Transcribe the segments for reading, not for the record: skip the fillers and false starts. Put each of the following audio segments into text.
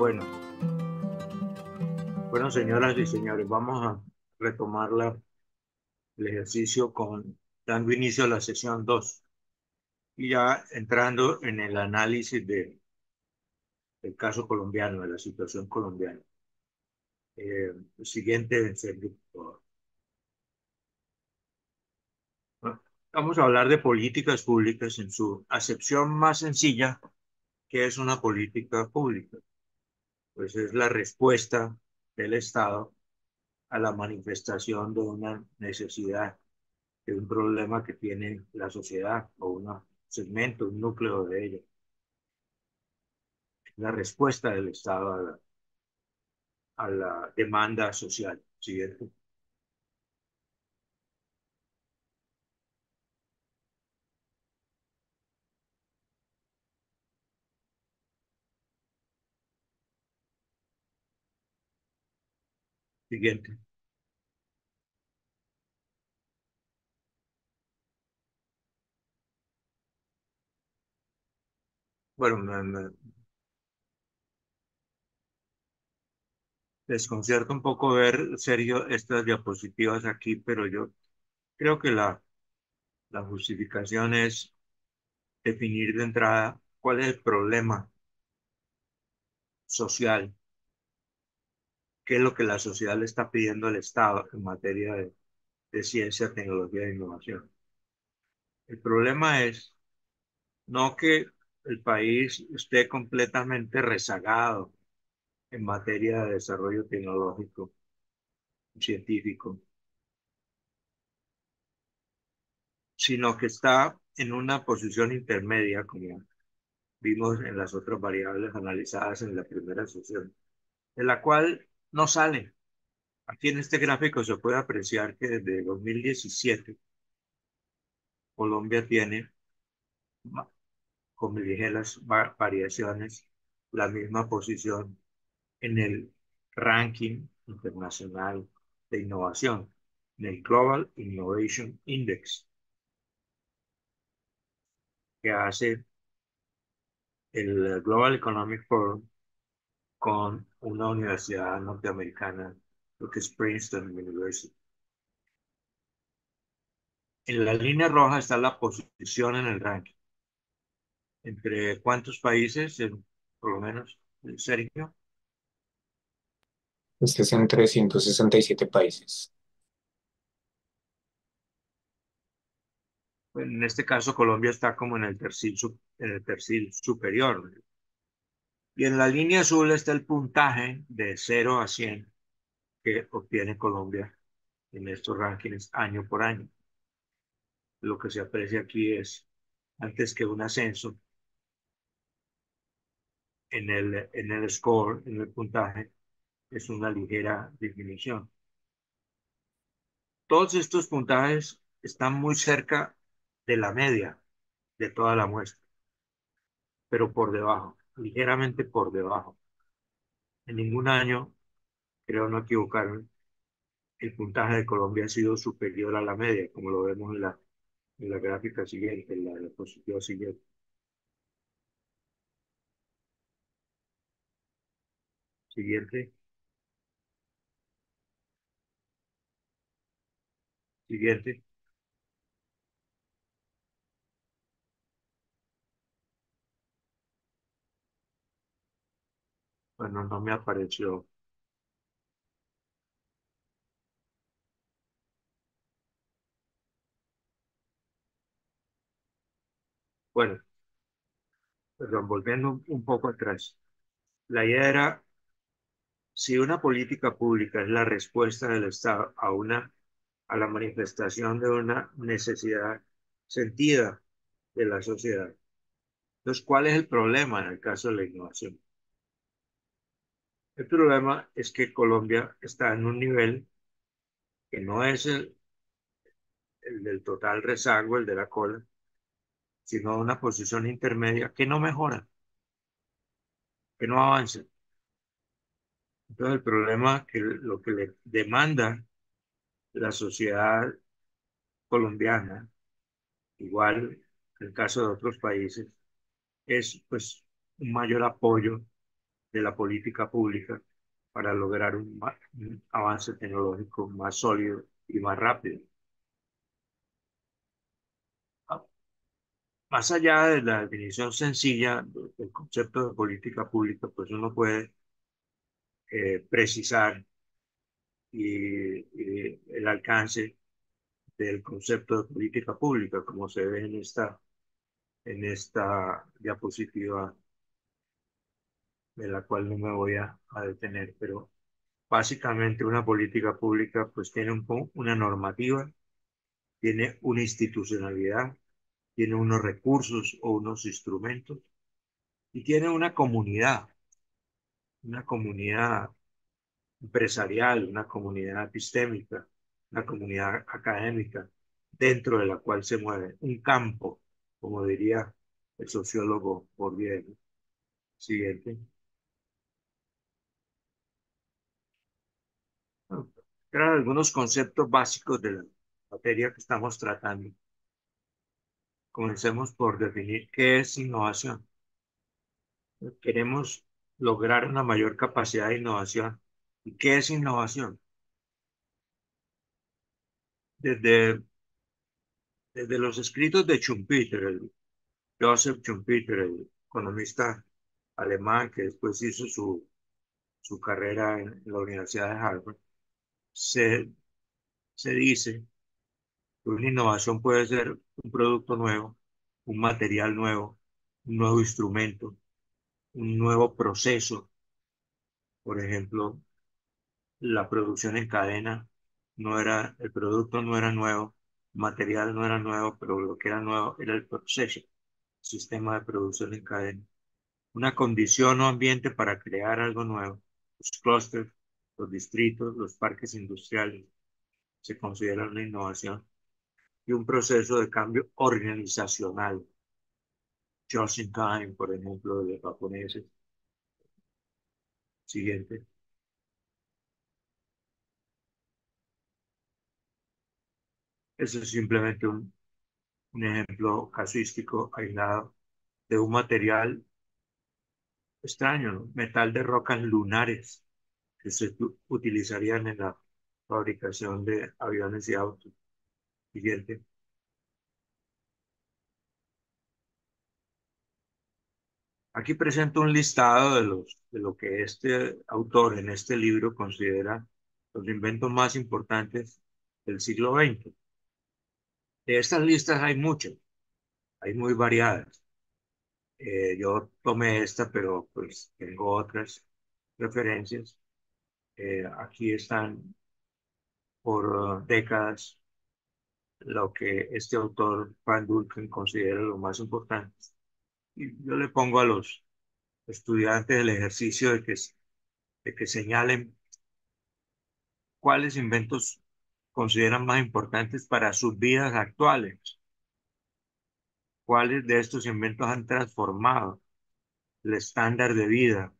Bueno, bueno, señoras y señores, vamos a retomar el ejercicio dando inicio a la sesión 2 y ya entrando en el análisis del caso colombiano, de la situación colombiana. El siguiente, Sergio, por favor. Bueno, vamos a hablar de políticas públicas en su acepción más sencilla, que es una política pública. Pues es la respuesta del Estado a la manifestación de una necesidad, de un problema que tiene la sociedad o un segmento, un núcleo de ella. La respuesta del Estado a la demanda social. Siguiente. Siguiente. Bueno, me desconcierta un poco ver, Sergio, estas diapositivas aquí, pero yo creo que la justificación es definir de entrada cuál es el problema social, qué es lo que la sociedad le está pidiendo al Estado en materia de ciencia, tecnología e innovación. El problema es no que el país esté completamente rezagado en materia de desarrollo tecnológico y científico, sino que está en una posición intermedia, como vimos en las otras variables analizadas en la primera sesión, de la cual no sale. Aquí en este gráfico se puede apreciar que desde 2017 Colombia tiene, con ligeras variaciones, la misma posición en el ranking internacional de innovación, en el Global Innovation Index, que hace el Global Economic Forum con una universidad norteamericana, lo que es Princeton University. En la línea roja está la posición en el ranking. ¿Entre cuántos países, por lo menos, Sergio? Este es en 367 países. En este caso, Colombia está como en el tercio superior. Y en la línea azul está el puntaje de 0 a 100 que obtiene Colombia en estos rankings año por año. Lo que se aprecia aquí es, antes que un ascenso, en el score, en el puntaje, es una ligera disminución. Todos estos puntajes están muy cerca de la media de toda la muestra, pero por debajo, ligeramente por debajo. En ningún año, creo no equivocarme, el puntaje de Colombia ha sido superior a la media, como lo vemos en la gráfica siguiente, en la diapositiva siguiente. Siguiente, siguiente. Bueno, no me apareció. Bueno, perdón, volviendo un poco atrás. La idea era, si una política pública es la respuesta del Estado a la manifestación de una necesidad sentida de la sociedad, entonces, ¿cuál es el problema en el caso de la innovación? El problema es que Colombia está en un nivel que no es el del total rezago, el de la cola, sino una posición intermedia que no mejora, que no avanza. Entonces, el problema que lo que le demanda la sociedad colombiana, igual en el caso de otros países, es pues un mayor apoyo de la política pública para lograr un avance tecnológico más sólido y más rápido. Ah, Más allá de la definición sencilla del concepto de política pública, pues uno puede precisar y el alcance del concepto de política pública, como se ve en esta diapositiva, de la cual no me voy a detener, pero básicamente una política pública pues tiene una normativa, tiene una institucionalidad, tiene unos recursos o unos instrumentos y tiene una comunidad empresarial, una comunidad epistémica, una comunidad académica, dentro de la cual se mueve un campo, como diría el sociólogo Bourdieu. Siguiente. Bueno, eran algunos conceptos básicos de la materia que estamos tratando. Comencemos por definir qué es innovación. Queremos lograr una mayor capacidad de innovación. ¿Y qué es innovación? Desde, desde los escritos de Schumpeter, Joseph Schumpeter, el economista alemán que después hizo su carrera en la Universidad de Harvard, se, se dice que una innovación puede ser un producto nuevo, un material nuevo, un nuevo instrumento, un nuevo proceso. Por ejemplo, la producción en cadena el producto no era nuevo, el material no era nuevo, pero lo que era nuevo era el proceso, el sistema de producción en cadena. Una condición o ambiente para crear algo nuevo. Los clústeres, los distritos, los parques industriales se consideran una innovación y un proceso de cambio organizacional. Joshinkai, por ejemplo, de los japoneses. Siguiente. Eso es simplemente un ejemplo casuístico aislado de un material extraño, ¿no? Metal de rocas lunares que se utilizarían en la fabricación de aviones y autos. Siguiente. Aquí presento un listado de lo que este autor en este libro considera los inventos más importantes del siglo XX. De estas listas hay muchas, hay muy variadas. Yo tomé esta, pero pues tengo otras referencias. Aquí están por décadas lo que este autor, Van Dulken, considera lo más importante. Y yo le pongo a los estudiantes el ejercicio de que señalen cuáles inventos consideran más importantes para sus vidas actuales, cuáles de estos inventos han transformado el estándar de vida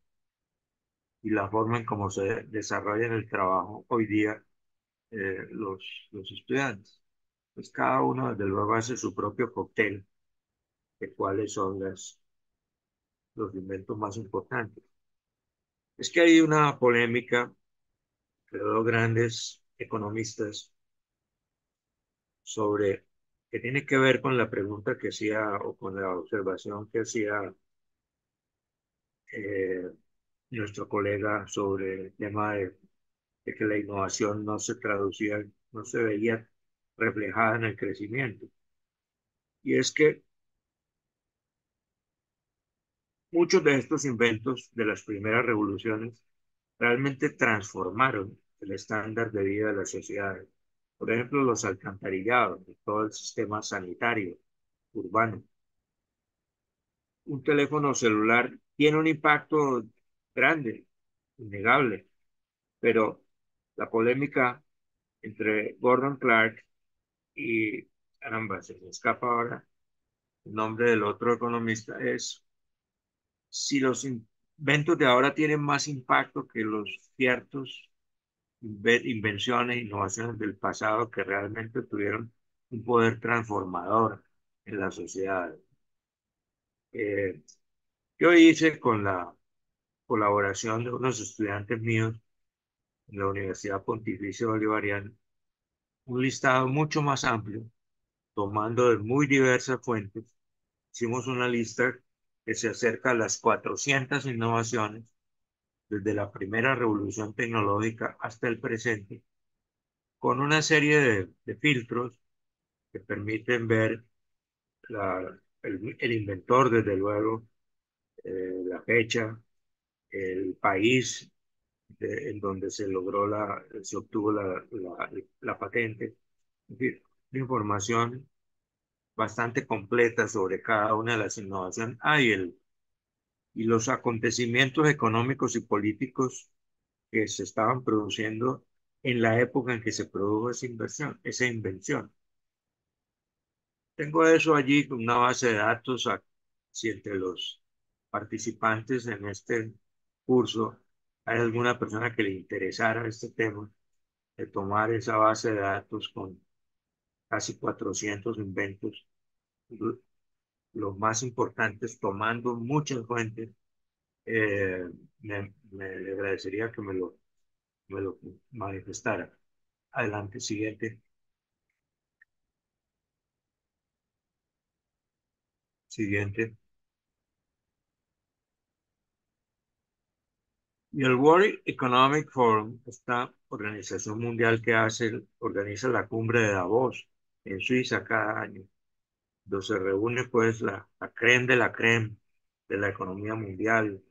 y la forma en cómo se desarrolla en el trabajo hoy día los estudiantes. Pues cada uno, desde luego, hace su propio cóctel de cuáles son los inventos más importantes. Es que hay una polémica entre dos grandes economistas sobre que tiene que ver con la pregunta que hacía o con la observación que hacía eh, nuestro colega sobre el tema de que la innovación no se traducía, no se veía reflejada en el crecimiento. Y es que muchos de estos inventos de las primeras revoluciones realmente transformaron el estándar de vida de las sociedades. Por ejemplo, los alcantarillados, todo el sistema sanitario urbano. Un teléfono celular tiene un impacto grande, innegable, pero la polémica entre Gordon Clark y, caramba, se me escapa ahora el nombre del otro economista, es si los inventos de ahora tienen más impacto que los ciertos invenciones, innovaciones del pasado que realmente tuvieron un poder transformador en la sociedad. Eh, yo hice colaboración de unos estudiantes míos en la Universidad Pontificia Bolivariana, un listado mucho más amplio, tomando de muy diversas fuentes. Hicimos una lista que se acerca a las 400 innovaciones desde la primera revolución tecnológica hasta el presente, con una serie de filtros que permiten ver el inventor, desde luego, la fecha, el país en donde se obtuvo la patente, es decir, una información bastante completa sobre cada una de las innovaciones. Y los acontecimientos económicos y políticos que se estaban produciendo en la época en que se produjo esa invención. Tengo eso allí con una base de datos. Si entre los participantes en este curso hay alguna persona que le interesara este tema, de tomar esa base de datos con casi 400 inventos, los más importantes, tomando muchas fuentes, me agradecería que me lo manifestara. Adelante, siguiente, siguiente. Y el World Economic Forum, esta organización mundial que organiza la cumbre de Davos en Suiza cada año, donde se reúne pues la creme de la creme de la economía mundial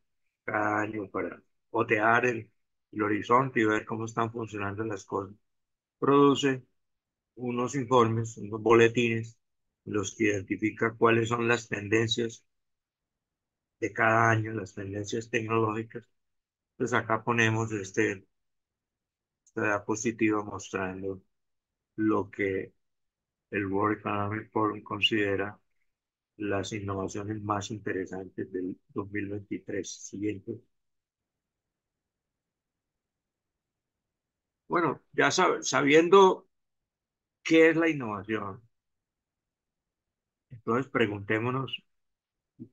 cada año para otear el horizonte y ver cómo están funcionando las cosas. Produce unos informes, unos boletines, los que identifica cuáles son las tendencias de cada año, las tendencias tecnológicas. Pues acá ponemos esta diapositiva mostrando lo que el World Economic Forum considera las innovaciones más interesantes del 2023. Siguiente. Bueno, ya sabiendo qué es la innovación, entonces preguntémonos,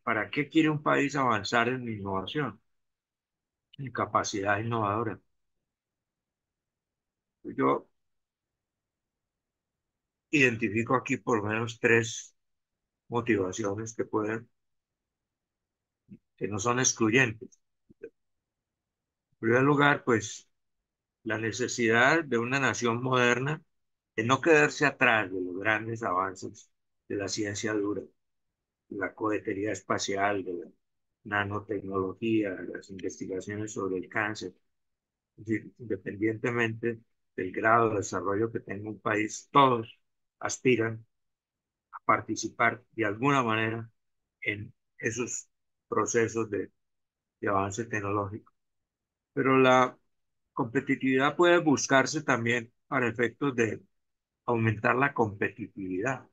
¿para qué quiere un país avanzar en innovación, en capacidad innovadora? Yo identifico aquí por lo menos tres motivaciones que no son excluyentes. En primer lugar, pues la necesidad de una nación moderna de no quedarse atrás de los grandes avances de la ciencia dura, de la cohetería espacial, de la nanotecnología, de las investigaciones sobre el cáncer. Es decir, independientemente del grado de desarrollo que tenga un país, todos aspiran a participar de alguna manera en esos procesos de avance tecnológico. Pero la competitividad puede buscarse también para efectos de aumentar la competitividad,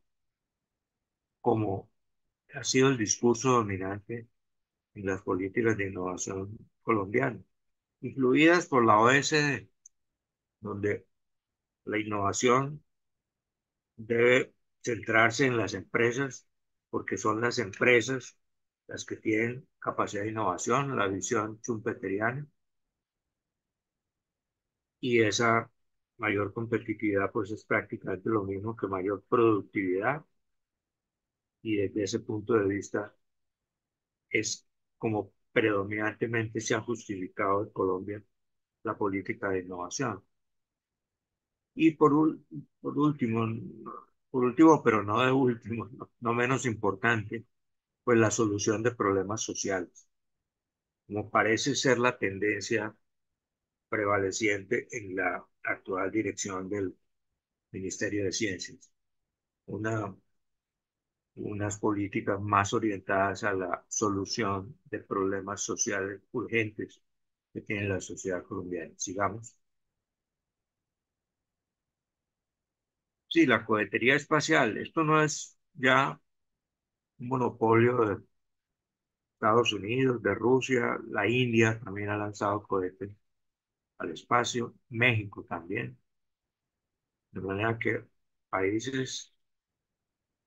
como ha sido el discurso dominante en las políticas de innovación colombianas, influidas por la OECD, donde la innovación debe centrarse en las empresas, porque son las empresas las que tienen capacidad de innovación, la visión schumpeteriana, y esa mayor competitividad pues es prácticamente lo mismo que mayor productividad, y desde ese punto de vista es como predominantemente se ha justificado en Colombia la política de innovación. Y por último, pero no de último, no menos importante, pues la solución de problemas sociales, como parece ser la tendencia prevaleciente en la actual dirección del Ministerio de Ciencias. Una, unas políticas más orientadas a la solución de problemas sociales urgentes que tiene la sociedad colombiana. Sigamos. Sí, la cohetería espacial. Esto no es ya un monopolio de Estados Unidos, de Rusia. La India también ha lanzado cohetes al espacio. México también. De manera que países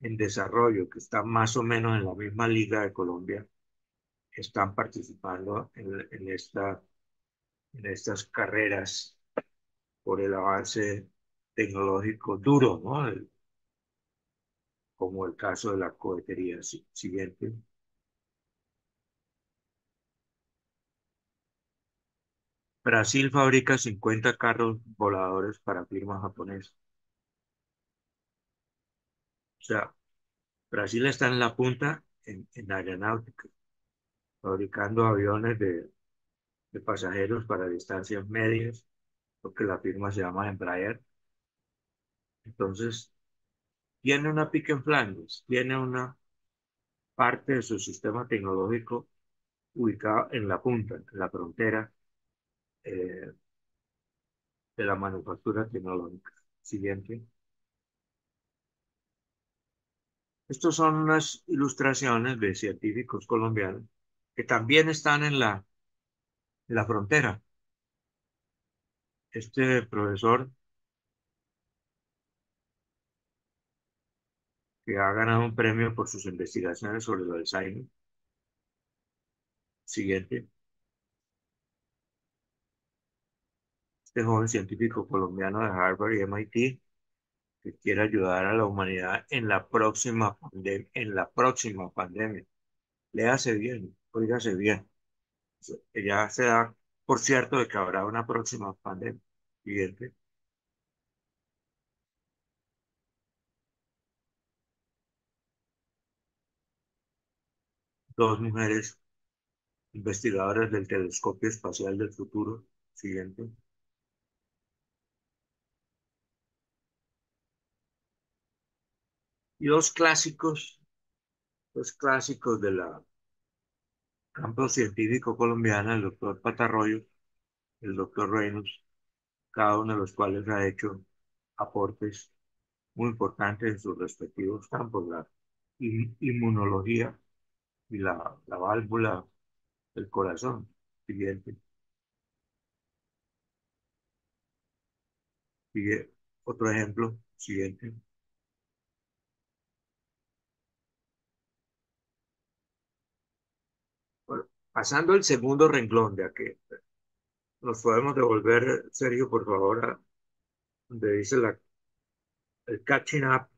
en desarrollo que están más o menos en la misma liga de Colombia están participando en estas carreras por el avance tecnológico duro, ¿no? Como el caso de la cohetería. Siguiente. Brasil fabrica 50 carros voladores para firma japonesa. O sea, Brasil está en la punta en aeronáutica, fabricando aviones de pasajeros para distancias medias, porque la firma se llama Embraer. Entonces, tiene una pica en Flandes, tiene una parte de su sistema tecnológico ubicada en la punta, en la frontera eh, de la manufactura tecnológica. Siguiente. Estos son unas ilustraciones de científicos colombianos que también están en la frontera. Este profesor que ha ganado un premio por sus investigaciones sobre el Alzheimer. Siguiente. Este joven científico colombiano de Harvard y MIT que quiere ayudar a la humanidad en la próxima pandemia. Léase bien, oígase bien. Ya se da por cierto de que habrá una próxima pandemia. Siguiente. Dos mujeres investigadoras del telescopio espacial del futuro. Siguiente. Y dos clásicos de la campo científico colombiana, el doctor Patarroyo, el doctor Reynolds, cada uno de los cuales ha hecho aportes muy importantes en sus respectivos campos, la inmunología y la válvula del corazón. Siguiente. Sigue otro ejemplo. Siguiente. Bueno, pasando el segundo renglón de aquí, nos podemos devolver, Sergio, por favor, a donde dice el catching up,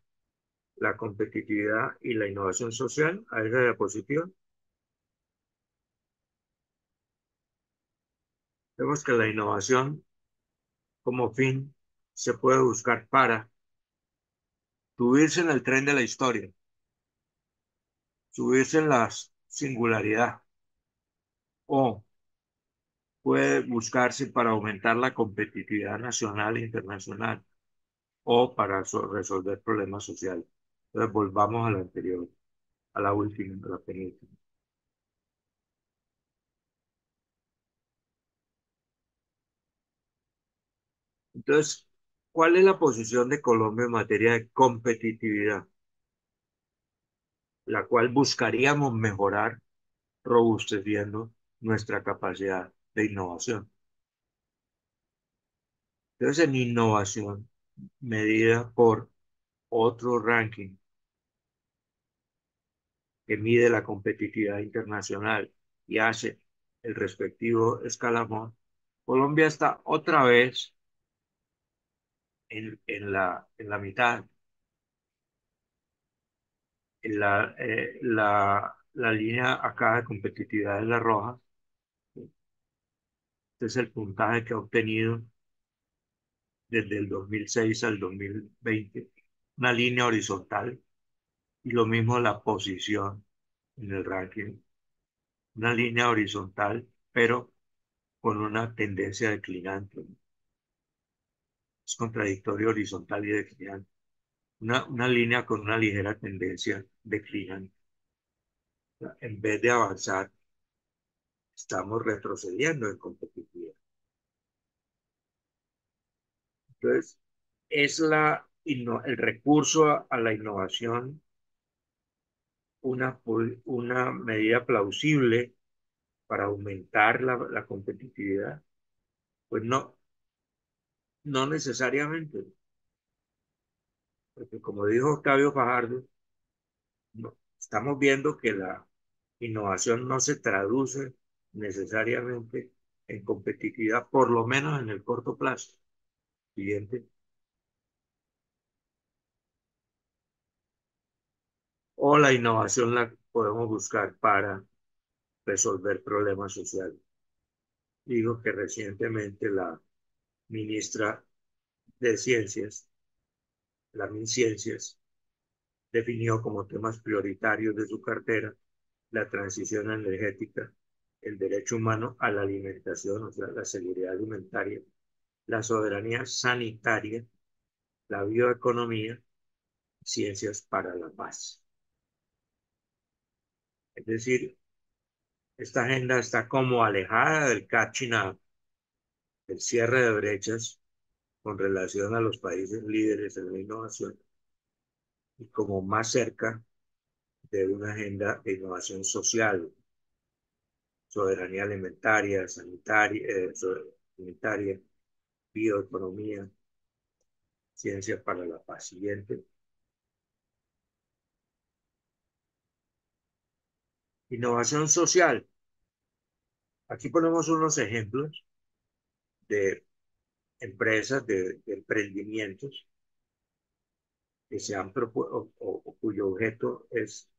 la competitividad y la innovación social, a esa diapositiva. Vemos que la innovación como fin se puede buscar para subirse en el tren de la historia, subirse en la singularidad, o puede buscarse para aumentar la competitividad nacional e internacional, o para resolver problemas sociales. Entonces, volvamos a la anterior, a la última, a la penúltima. Entonces, ¿cuál es la posición de Colombia en materia de competitividad? La cual buscaríamos mejorar robusteciendo nuestra capacidad de innovación. Entonces, en innovación, medida por otro ranking que mide la competitividad internacional y hace el respectivo escalafón, Colombia está otra vez en la mitad, la línea acá de competitividad es la roja. Este es el puntaje que ha obtenido desde el 2006 al 2020, una línea horizontal, y lo mismo la posición en el ranking, una línea horizontal, pero con una tendencia declinante. Es contradictorio horizontal y declinante. Una línea con una ligera tendencia declinante. O sea, en vez de avanzar, estamos retrocediendo en competitividad. Entonces, es el recurso a la innovación una medida plausible para aumentar la competitividad. Pues no, no necesariamente, porque como dijo Octavio Fajardo, no, estamos viendo que Innovación no se traduce necesariamente en competitividad, por lo menos en el corto plazo. Siguiente. O la innovación la podemos buscar para resolver problemas sociales. Digo que recientemente la ministra de Ciencias, la MinCiencias, definió como temas prioritarios de su cartera la transición energética, el derecho humano a la alimentación, o sea, la seguridad alimentaria, la soberanía sanitaria, la bioeconomía, ciencias para la paz. Es decir, esta agenda está como alejada del catching up, del cierre de brechas con relación a los países líderes en la innovación y como más cerca de una agenda de innovación social, soberanía alimentaria, sanitaria, bioeconomía, ciencia para la paz. Siguiente. Innovación social. Aquí ponemos unos ejemplos de empresas, de emprendimientos que se han propuesto o cuyo objeto es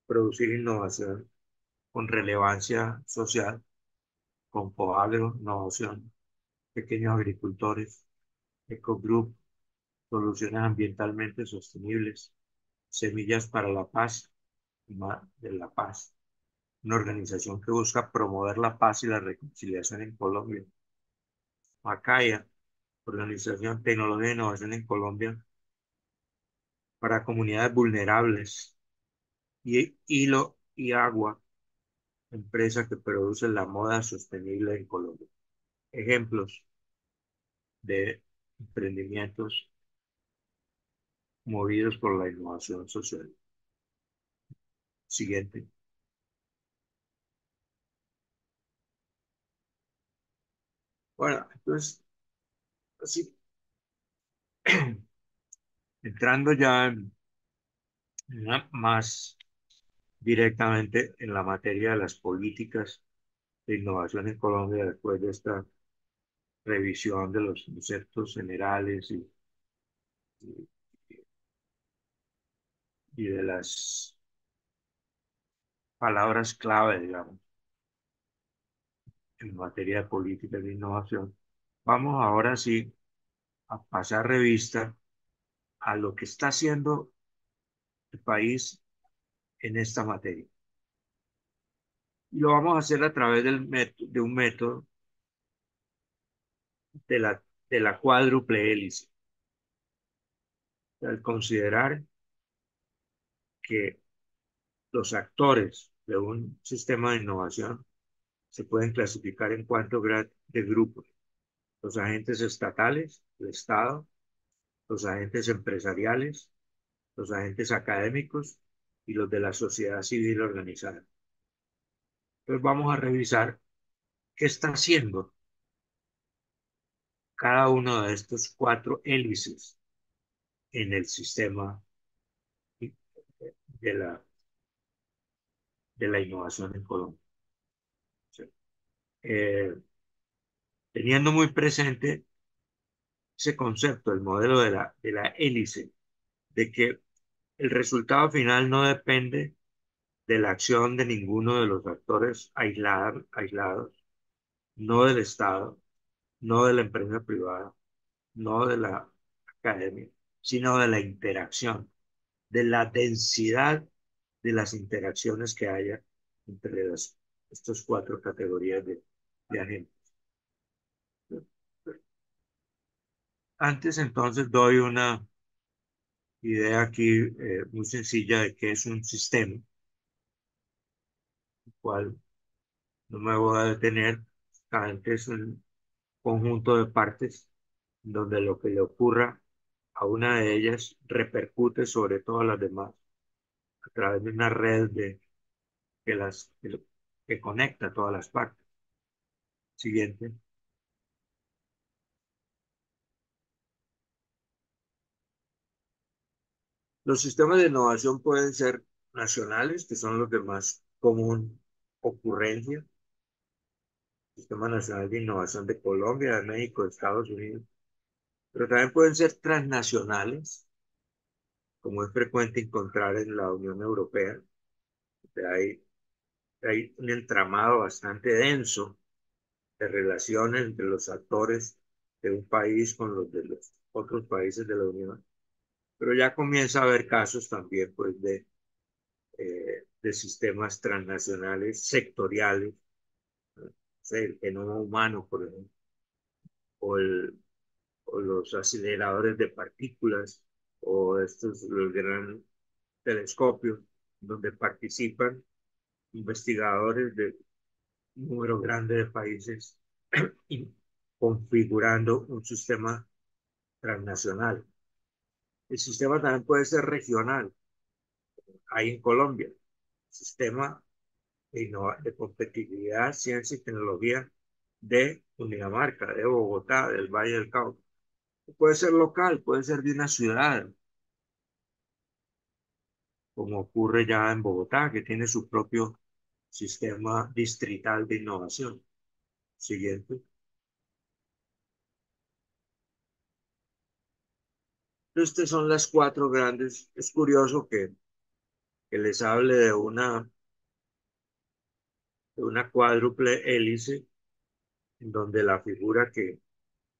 producir innovación con relevancia social, con Coagro, innovación, pequeños agricultores, Ecogroup, soluciones ambientalmente sostenibles, Semillas para la Paz, de la Paz, una organización que busca promover la paz y la reconciliación en Colombia. Macaya, Organización Tecnología e Innovación en Colombia para comunidades vulnerables. Y Hilo y Agua, empresa que produce la moda sostenible en Colombia. Ejemplos de emprendimientos movidos por la innovación social. Siguiente. Bueno, entonces, así, entrando ya más directamente en la materia de las políticas de innovación en Colombia después de esta revisión de los conceptos generales y, y de las palabras clave, digamos, en materia de políticas de innovación. Vamos ahora sí a pasar revista a lo que está haciendo el país en esta materia. Y lo vamos a hacer a través de un método de de la cuádruple hélice. Al considerar que los actores de un sistema de innovación se pueden clasificar en cuatro de grupos: los agentes estatales, el Estado, los agentes empresariales, los agentes académicos y los de la sociedad civil organizada. Entonces vamos a revisar qué está haciendo cada uno de estos cuatro hélices en el sistema de de la innovación en Colombia. ¿Sí? Eh, Teniendo muy presente ese concepto, el modelo de de la hélice, de que el resultado final no depende de la acción de ninguno de los actores aislados, no del Estado, no de la empresa privada, no de la academia, sino de la interacción, de la densidad de las interacciones que haya entre estas cuatro categorías de agentes. Antes entonces doy una idea aquí muy sencilla de qué es un sistema, el cual no me voy a detener. Antes es un conjunto de partes donde lo que le ocurra a una de ellas repercute sobre todas las demás a través de una red que conecta todas las partes. Siguiente. Los sistemas de innovación pueden ser nacionales, que son los que más común ocurrencia, Sistema Nacional de Innovación de Colombia, de México, de Estados Unidos, pero también pueden ser transnacionales, como es frecuente encontrar en la Unión Europea. Hay un entramado bastante denso de relaciones entre los actores de un país con los de los otros países de la Unión, pero ya comienza a haber casos también pues, de sistemas transnacionales sectoriales, ¿no? O sea, el genoma humano, por ejemplo, o, o los aceleradores de partículas, o estos, los gran telescopios, donde participan investigadores de un número grande de países y configurando un sistema transnacional. El sistema también puede ser regional. Hay en Colombia sistema de competitividad, ciencia y tecnología de Cundinamarca, de Bogotá, del Valle del Cauca. Puede ser local, puede ser de una ciudad, como ocurre ya en Bogotá, que tiene su propio sistema distrital de innovación. Siguiente. Estas son las cuatro grandes. Es curioso que les hable de una cuádruple hélice, en donde la figura que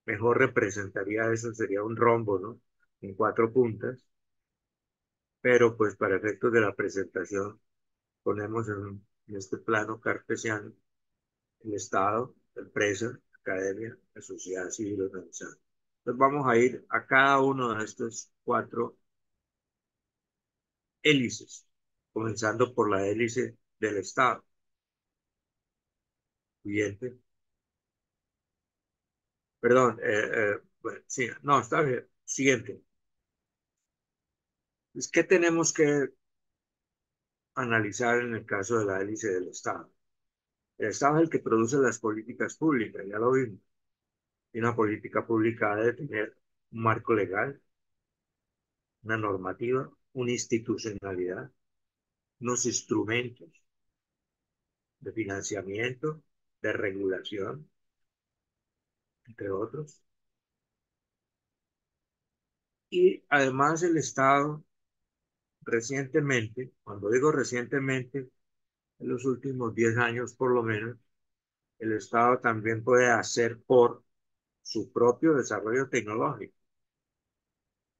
mejor representaría eso sería un rombo, ¿no? En cuatro puntas, pero pues para efectos de la presentación ponemos en este plano cartesiano el Estado, la empresa, la academia, la sociedad civil organizada. Entonces vamos a ir a cada uno de estos cuatro hélices, comenzando por la hélice del Estado. Siguiente. Perdón, bueno, sí, no, está bien. Siguiente. ¿Qué tenemos que analizar en el caso de la hélice del Estado? El Estado es el que produce las políticas públicas, ya lo vimos. Y una política pública debe tener un marco legal, una normativa, una institucionalidad, unos instrumentos de financiamiento, de regulación, entre otros. Y además el Estado recientemente, cuando digo recientemente, en los últimos 10 años por lo menos, el Estado también puede hacer por su propio desarrollo tecnológico,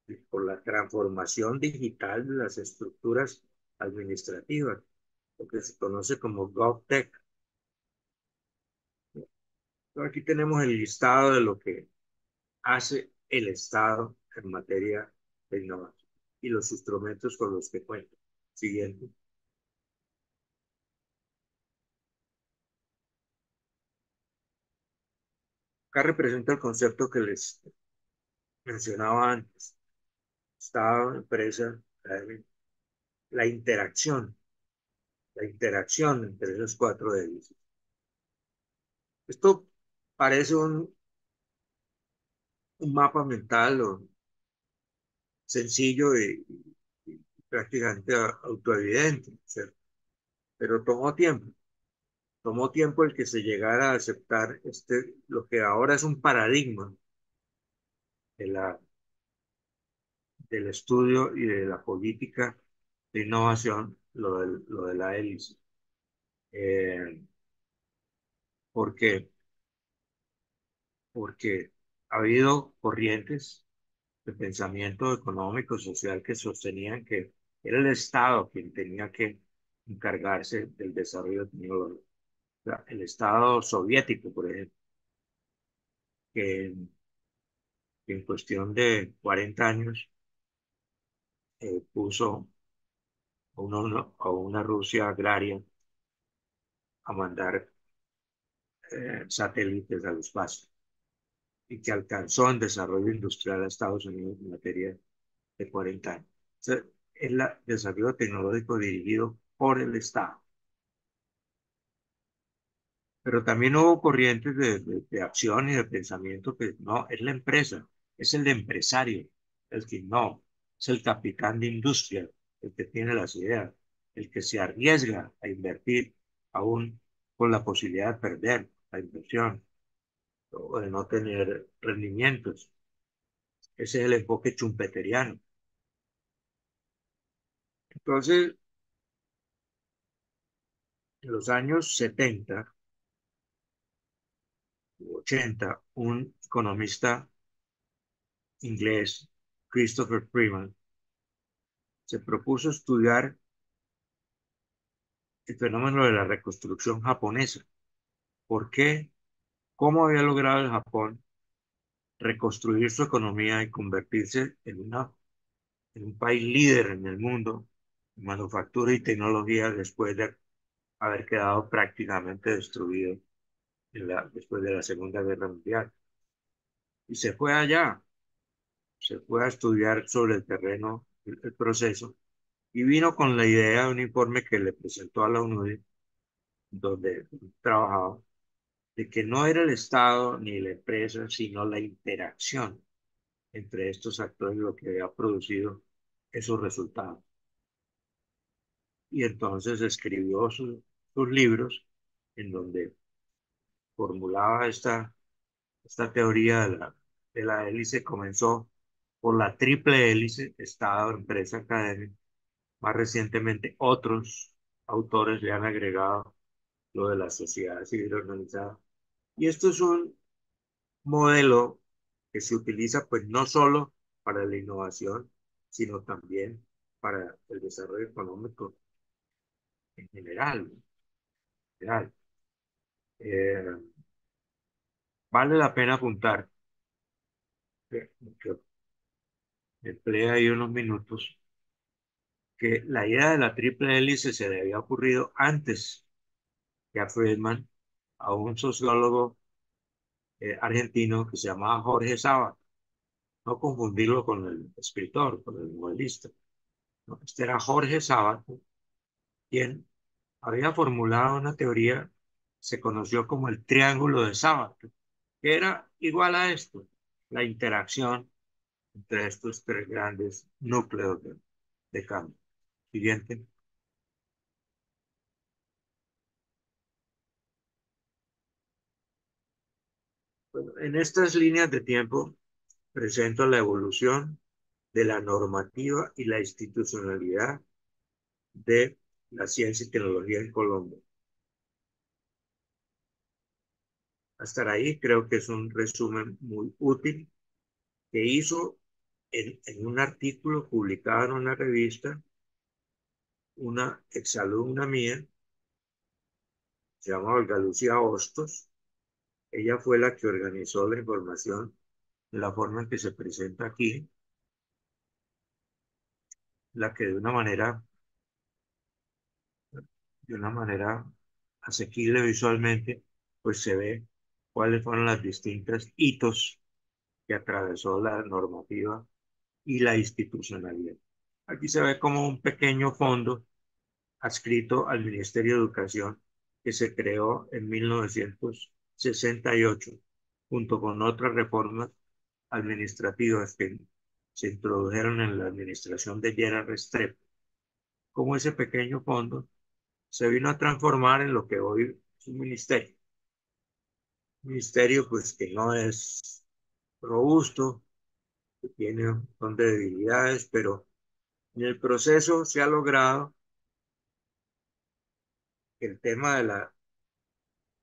y por la transformación digital de las estructuras administrativas, lo que se conoce como GovTech. Aquí tenemos el listado de lo que hace el Estado en materia de innovación y los instrumentos con los que cuenta. Siguiente. Acá representa el concepto que les mencionaba antes. Estado, empresa, la interacción, la interacción entre esos cuatro hélices. Esto parece un mapa mental o sencillo y prácticamente autoevidente, ¿cierto? Pero tomó tiempo el que se llegara a aceptar lo que ahora es un paradigma de del estudio y de la política de innovación, lo de la hélice. Eh, ¿Por qué? Porque ha habido corrientes de pensamiento económico social que sostenían que era el Estado quien tenía que encargarse del desarrollo tecnológico. O sea, el Estado soviético, por ejemplo, que en cuestión de 40 años puso a una Rusia agraria a mandar satélites al espacio y que alcanzó en desarrollo industrial a Estados Unidos en materia de 40 años. O sea, es el desarrollo tecnológico dirigido por el Estado. Pero también hubo corrientes de acción y de pensamiento que no, es la empresa, es el empresario, el que no, es el capitán de industria, el que tiene las ideas. el que se arriesga a invertir, aún con la posibilidad de perder la inversión o de no tener rendimientos. Ese es el enfoque chumpeteriano. Entonces, en los años 70 u 80, un economista inglés, Christopher Freeman, se propuso estudiar el fenómeno de la reconstrucción japonesa. ¿Por qué? ¿Cómo había logrado el Japón reconstruir su economía y convertirse en un país líder en el mundo en manufactura y tecnología después de haber quedado prácticamente destruido después de la Segunda Guerra Mundial? Y se fue allá, se fue a estudiar sobre el terreno el proceso y vino con la idea de un informe que le presentó a la ONU, donde trabajaba, de que no era el Estado ni la empresa, sino la interacción entre estos actores lo que había producido esos resultados. Y entonces escribió sus libros en donde formulaba esta teoría de la hélice. Comenzó por la triple hélice, Estado, empresa, academia. Más recientemente, otros autores le han agregado lo de la sociedad civil organizada. Y esto es un modelo que se utiliza pues no solo para la innovación, sino también para el desarrollo económico en general. general. Eh, Vale la pena apuntar que emplea ahí unos minutos que la idea de la triple hélice se le había ocurrido antes que a Friedman, a un sociólogo argentino que se llamaba Jorge Sábat. No confundirlo con el escritor, con el novelista. ¿No? Este era Jorge Sábat, quien había formulado una teoría, se conoció como el triángulo de Sábat, que era igual a esto, la interacción entre estos tres grandes núcleos de cambio. Siguiente. Bueno, en estas líneas de tiempo presento la evolución de la normativa y la institucionalidad de la ciencia y tecnología en Colombia. Hasta ahí creo que es un resumen muy útil que hizo en un artículo publicado en una revista una exalumna mía, se llama Olga Lucía Hostos. Ella fue la que organizó la información de la forma en que se presenta aquí, la que de una manera asequible visualmente, pues se ve cuáles fueron las distintas hitos que atravesó la normativa y la institucionalidad. Aquí se ve como un pequeño fondo adscrito al Ministerio de Educación que se creó en 1968, junto con otras reformas administrativas que se introdujeron en la administración de Gerard Restrepo. Como ese pequeño fondo se vino a transformar en lo que hoy es un ministerio. Un ministerio pues que no es robusto, que tiene un montón de debilidades, pero en el proceso se ha logrado que el tema de la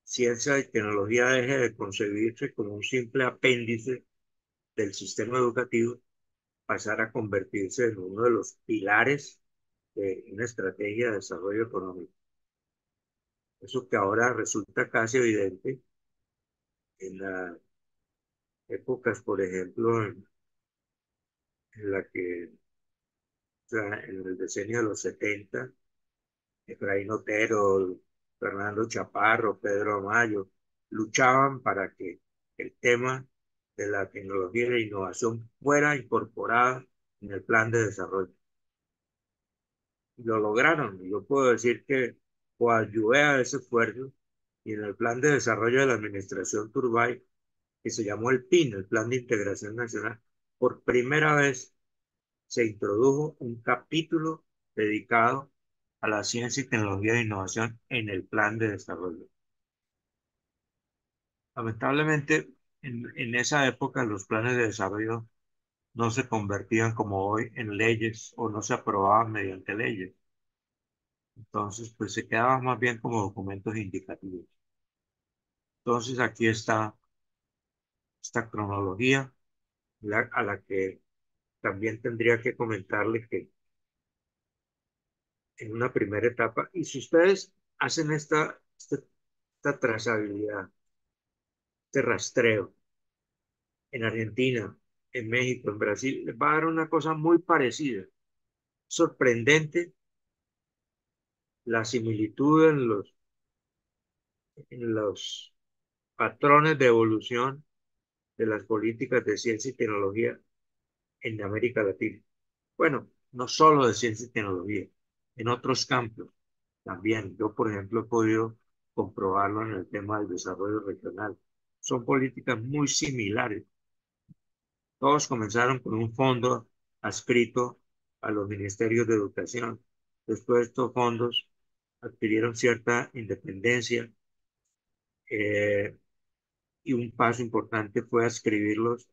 ciencia y tecnología deje de concebirse como un simple apéndice del sistema educativo, pasar a convertirse en uno de los pilares de una estrategia de desarrollo económico. Eso que ahora resulta casi evidente en las épocas, por ejemplo, en la que, o sea, en el decenio de los 70, Efraín Otero, Fernando Chaparro, Pedro Amayo, luchaban para que el tema de la tecnología y la innovación fuera incorporada en el plan de desarrollo. Y lo lograron. Y yo puedo decir que coadyuvé a ese esfuerzo y en el plan de desarrollo de la administración Turbay, que se llamó el PIN, el Plan de Integración Nacional, por primera vez se introdujo un capítulo dedicado a la ciencia y tecnología e innovación en el plan de desarrollo. Lamentablemente, en esa época los planes de desarrollo no se convertían como hoy en leyes o no se aprobaban mediante leyes. Entonces, pues se quedaban más bien como documentos indicativos. Entonces, aquí está esta cronología a la que también tendría que comentarle que en una primera etapa, y si ustedes hacen esta trazabilidad, este rastreo en Argentina, en México, en Brasil, les va a dar una cosa muy parecida. Sorprendente la similitud en los patrones de evolución de las políticas de ciencia y tecnología en América Latina. Bueno, no solo de ciencia y tecnología, en otros campos también. Yo, por ejemplo, he podido comprobarlo en el tema del desarrollo regional. Son políticas muy similares. Todos comenzaron con un fondo adscrito a los ministerios de educación. Después estos fondos adquirieron cierta independencia y un paso importante fue adscribirlos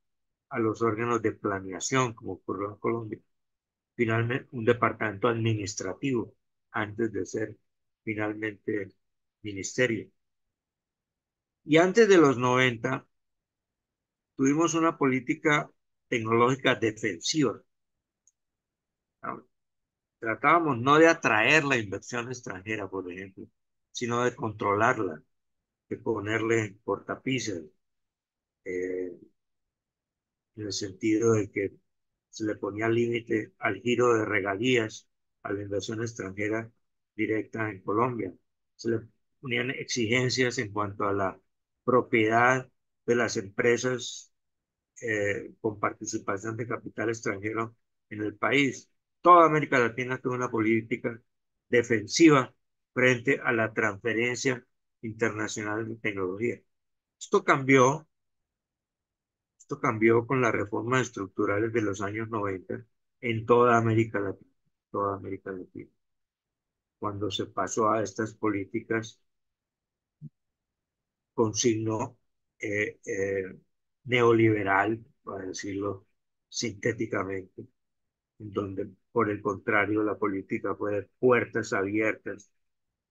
a los órganos de planeación, como ocurrió en Colombia. Finalmente, un departamento administrativo antes de ser finalmente ministerio. Y antes de los 90 tuvimos una política tecnológica defensiva, ¿no? Tratábamos no de atraer la inversión extranjera, por ejemplo, sino de controlarla, de ponerle cortapisas, eh, en el sentido de que se le ponía límite al giro de regalías a la inversión extranjera directa en Colombia. Se le ponían exigencias en cuanto a la propiedad de las empresas con participación de capital extranjero en el país. Toda América Latina tuvo una política defensiva frente a la transferencia internacional de tecnología. Esto cambió, esto cambió con las reformas estructurales de los años 90 en toda América Latina, cuando se pasó a estas políticas con signo eh, eh, neoliberal, para decirlo sintéticamente, donde por el contrario la política fue de puertas abiertas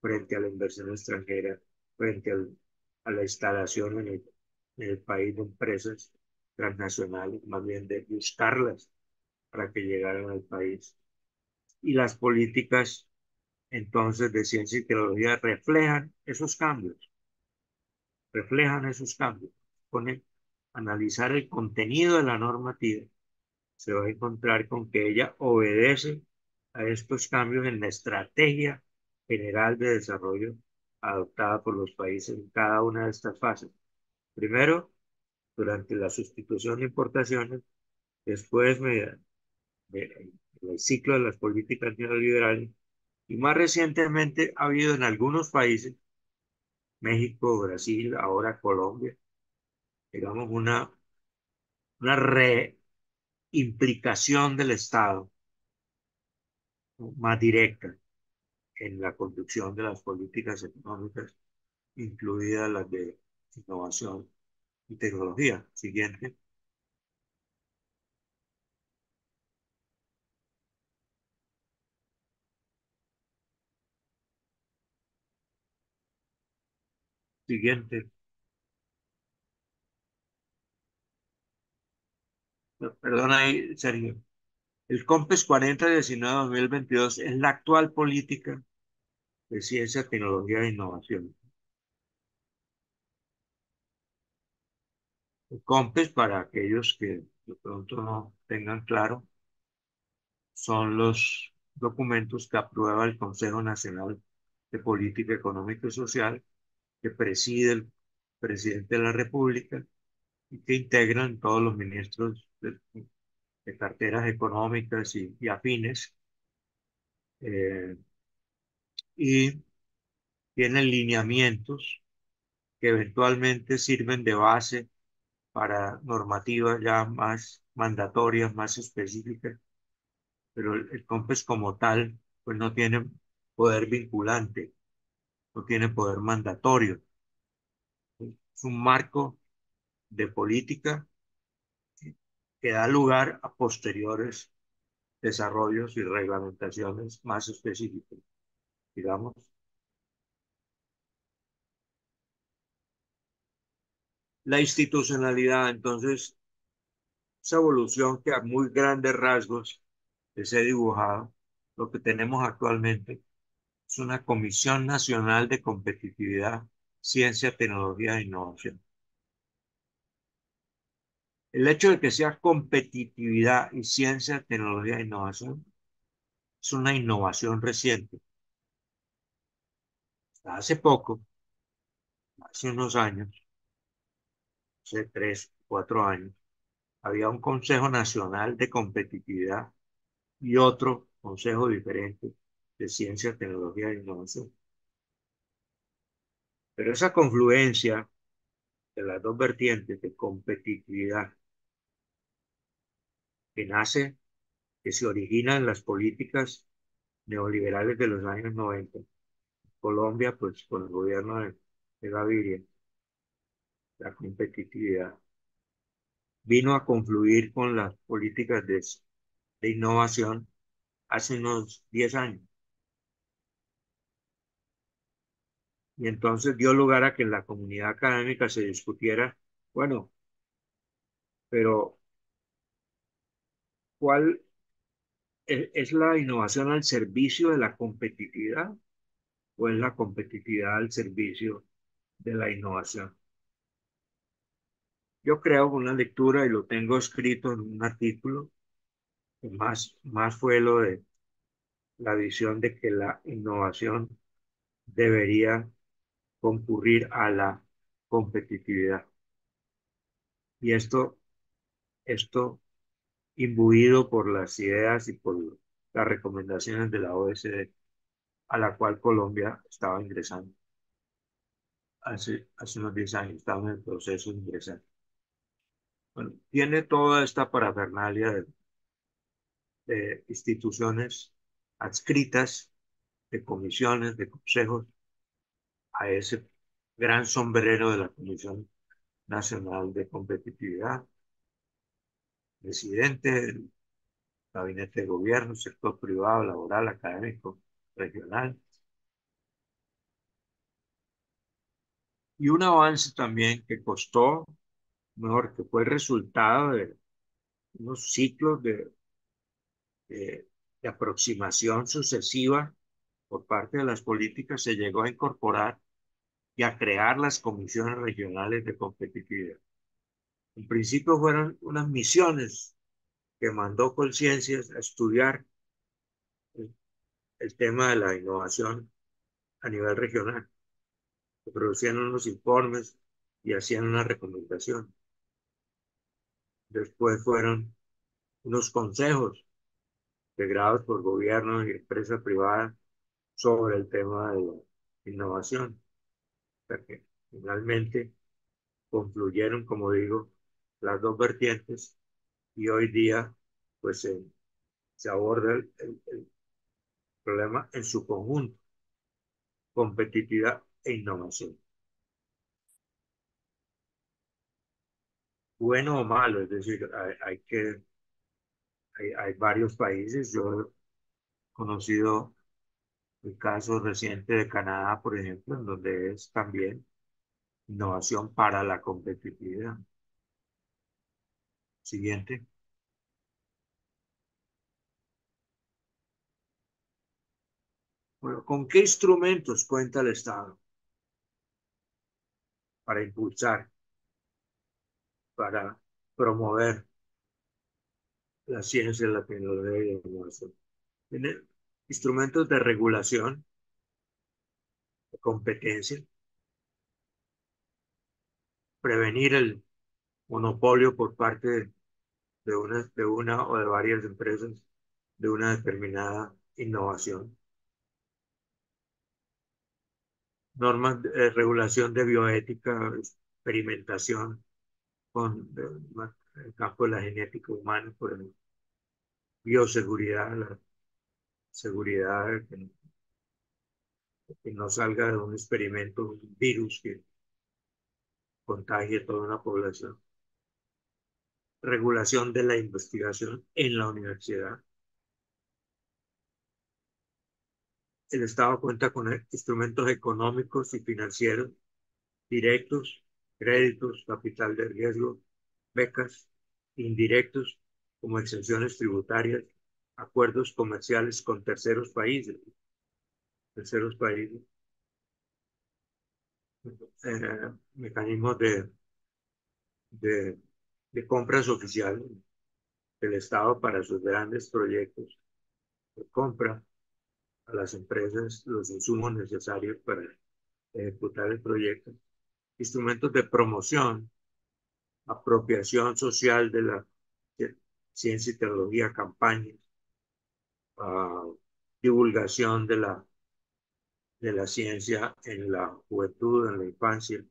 frente a la inversión extranjera, frente a la instalación en el país de empresas transnacionales, más bien de buscarlas para que llegaran al país. Y las políticas entonces de ciencia y tecnología reflejan esos cambios. Ponen analizar el contenido de la normativa, se va a encontrar con que ella obedece a estos cambios en la estrategia general de desarrollo adoptada por los países en cada una de estas fases. Primero, durante la sustitución de importaciones, después mediante el ciclo de las políticas neoliberales y más recientemente ha habido en algunos países, México, Brasil, ahora Colombia, digamos una reimplicación del Estado, ¿no?, más directa en la conducción de las políticas económicas, incluidas las de innovación y tecnología. Siguiente, siguiente. Perdona ahí, Sergio. El COMPES 4019-2022 es la actual política de ciencia, tecnología e innovación. El COMPES, para aquellos que de pronto no tengan claro, son los documentos que aprueba el Consejo Nacional de Política Económica y Social, que preside el presidente de la República y que integran todos los ministros de carteras económicas y afines, eh, y tienen lineamientos que eventualmente sirven de base para normativas ya más mandatorias, más específicas, pero el COMPES como tal, pues no tiene poder vinculante, no tiene poder mandatorio. Es un marco de política que da lugar a posteriores desarrollos y reglamentaciones más específicas, digamos. La institucionalidad, entonces, esa evolución que a muy grandes rasgos les he dibujado, lo que tenemos actualmente es una Comisión Nacional de Competitividad, Ciencia, Tecnología e Innovación. El hecho de que sea competitividad y ciencia, tecnología e innovación es una innovación reciente. Hasta hace poco, hace unos años, hace 3, 4 años, había un Consejo Nacional de Competitividad y otro consejo diferente de ciencia, tecnología e innovación. Pero esa confluencia de las dos vertientes de competitividad que nace, que se origina en las políticas neoliberales de los años 90, Colombia, pues con el gobierno de Gaviria, la competitividad vino a confluir con las políticas de innovación hace unos 10 años. Y entonces dio lugar a que en la comunidad académica se discutiera, bueno, pero ¿cuál es la innovación al servicio de la competitividad o es la competitividad al servicio de la innovación? Yo creo una lectura y lo tengo escrito en un artículo, que más fue lo de la visión de que la innovación debería concurrir a la competitividad. Y esto imbuido por las ideas y por las recomendaciones de la OECD, a la cual Colombia estaba ingresando hace unos 10 años, estaba en el proceso de ingresar. Bueno, tiene toda esta parafernalia de instituciones adscritas, de comisiones, de consejos, a ese gran sombrero de la Comisión Nacional de Competitividad, presidente, gabinete de gobierno, sector privado, laboral, académico, regional. Y un avance también que costó, mejor, que fue el resultado de unos ciclos de, de aproximación sucesiva por parte de las políticas, se llegó a incorporar y a crear las comisiones regionales de competitividad. En principio fueron unas misiones que mandó Colciencias a estudiar el tema de la innovación a nivel regional. Se producían unos informes y hacían una recomendación. Después fueron unos consejos integrados por gobierno y empresa privada sobre el tema de la innovación. O sea que finalmente confluyeron, como digo, las dos vertientes y hoy día pues se aborda el problema en su conjunto, competitividad e innovación. Bueno o malo, es decir, hay varios países. Yo he conocido el caso reciente de Canadá, por ejemplo, en donde es también innovación para la competitividad. Siguiente. Bueno, ¿con qué instrumentos cuenta el Estado para impulsar, para promover la ciencia, la tecnología y la innovación? Tiene instrumentos de regulación, de competencia, prevenir el monopolio por parte de una o de varias empresas de una determinada innovación. Normas de regulación de bioética, experimentación con el campo de la genética humana, por ejemplo, bioseguridad, la seguridad que no salga de un experimento un virus que contagie toda una población. Regulación de la investigación en la universidad. El Estado cuenta con instrumentos económicos y financieros directos, créditos, capital de riesgo, becas, indirectos, como exenciones tributarias, acuerdos comerciales con terceros países, mecanismos de, de compras oficiales del Estado para sus grandes proyectos, de compra a las empresas los insumos necesarios para ejecutar el proyecto, instrumentos de promoción, apropiación social de la ciencia y tecnología, campañas, divulgación de la ciencia en la juventud, en la infancia,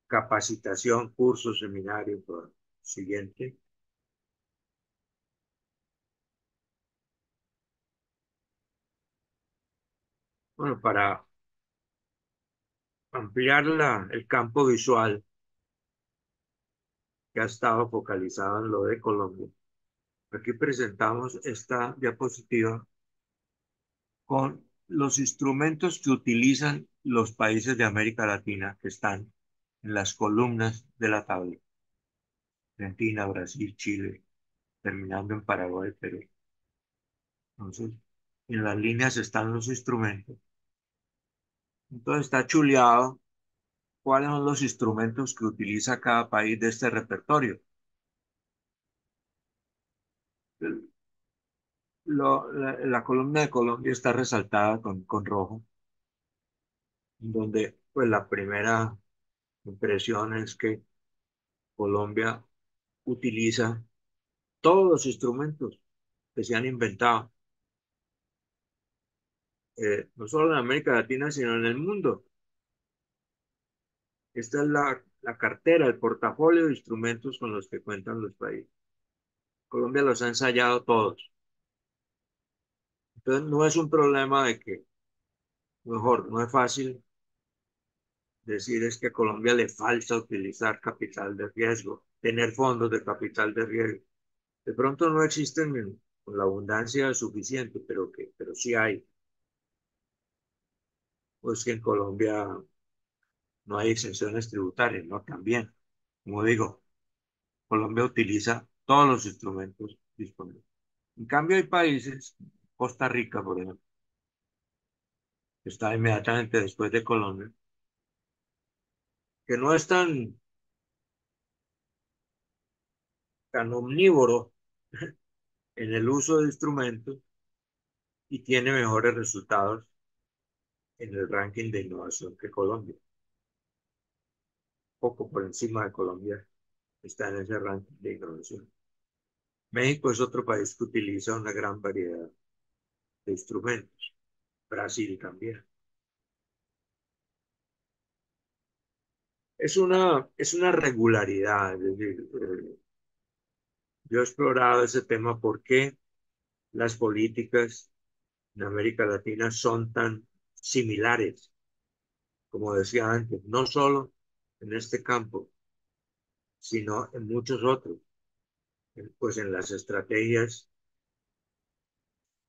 capacitación, cursos, seminarios, siguiente. Bueno, para ampliar el campo visual que ha estado focalizado en lo de Colombia, aquí presentamos esta diapositiva con los instrumentos que utilizan los países de América Latina que están en las columnas de la tabla. Argentina, Brasil, Chile, terminando en Paraguay, Perú. Entonces, en las líneas están los instrumentos. Entonces está chuleado cuáles son los instrumentos que utiliza cada país de este repertorio. La columna de Colombia está resaltada con rojo, donde pues la primera impresión es que Colombia utiliza todos los instrumentos que se han inventado, no solo en América Latina, sino en el mundo. Esta es la cartera, el portafolio de instrumentos con los que cuentan los países. Colombia los ha ensayado todos. Entonces, no es un problema de que, mejor, no es fácil decir es que a Colombia le falta utilizar capital de riesgo, tener fondos de capital de riesgo. De pronto no existen con la abundancia suficiente, pero sí hay. Pues que en Colombia no hay exenciones tributarias, ¿no? También, como digo, Colombia utiliza todos los instrumentos disponibles. En cambio, hay países, Costa Rica, por ejemplo, que está inmediatamente después de Colombia, que no es tan omnívoro en el uso de instrumentos y tiene mejores resultados en el ranking de innovación que Colombia. Poco por encima de Colombia está en ese ranking de innovación. México es otro país que utiliza una gran variedad de instrumentos. Brasil también. Es una regularidad. Es decir, yo he explorado ese tema, por qué las políticas en América Latina son tan similares, como decía antes, no solo en este campo, sino en muchos otros. Pues en las estrategias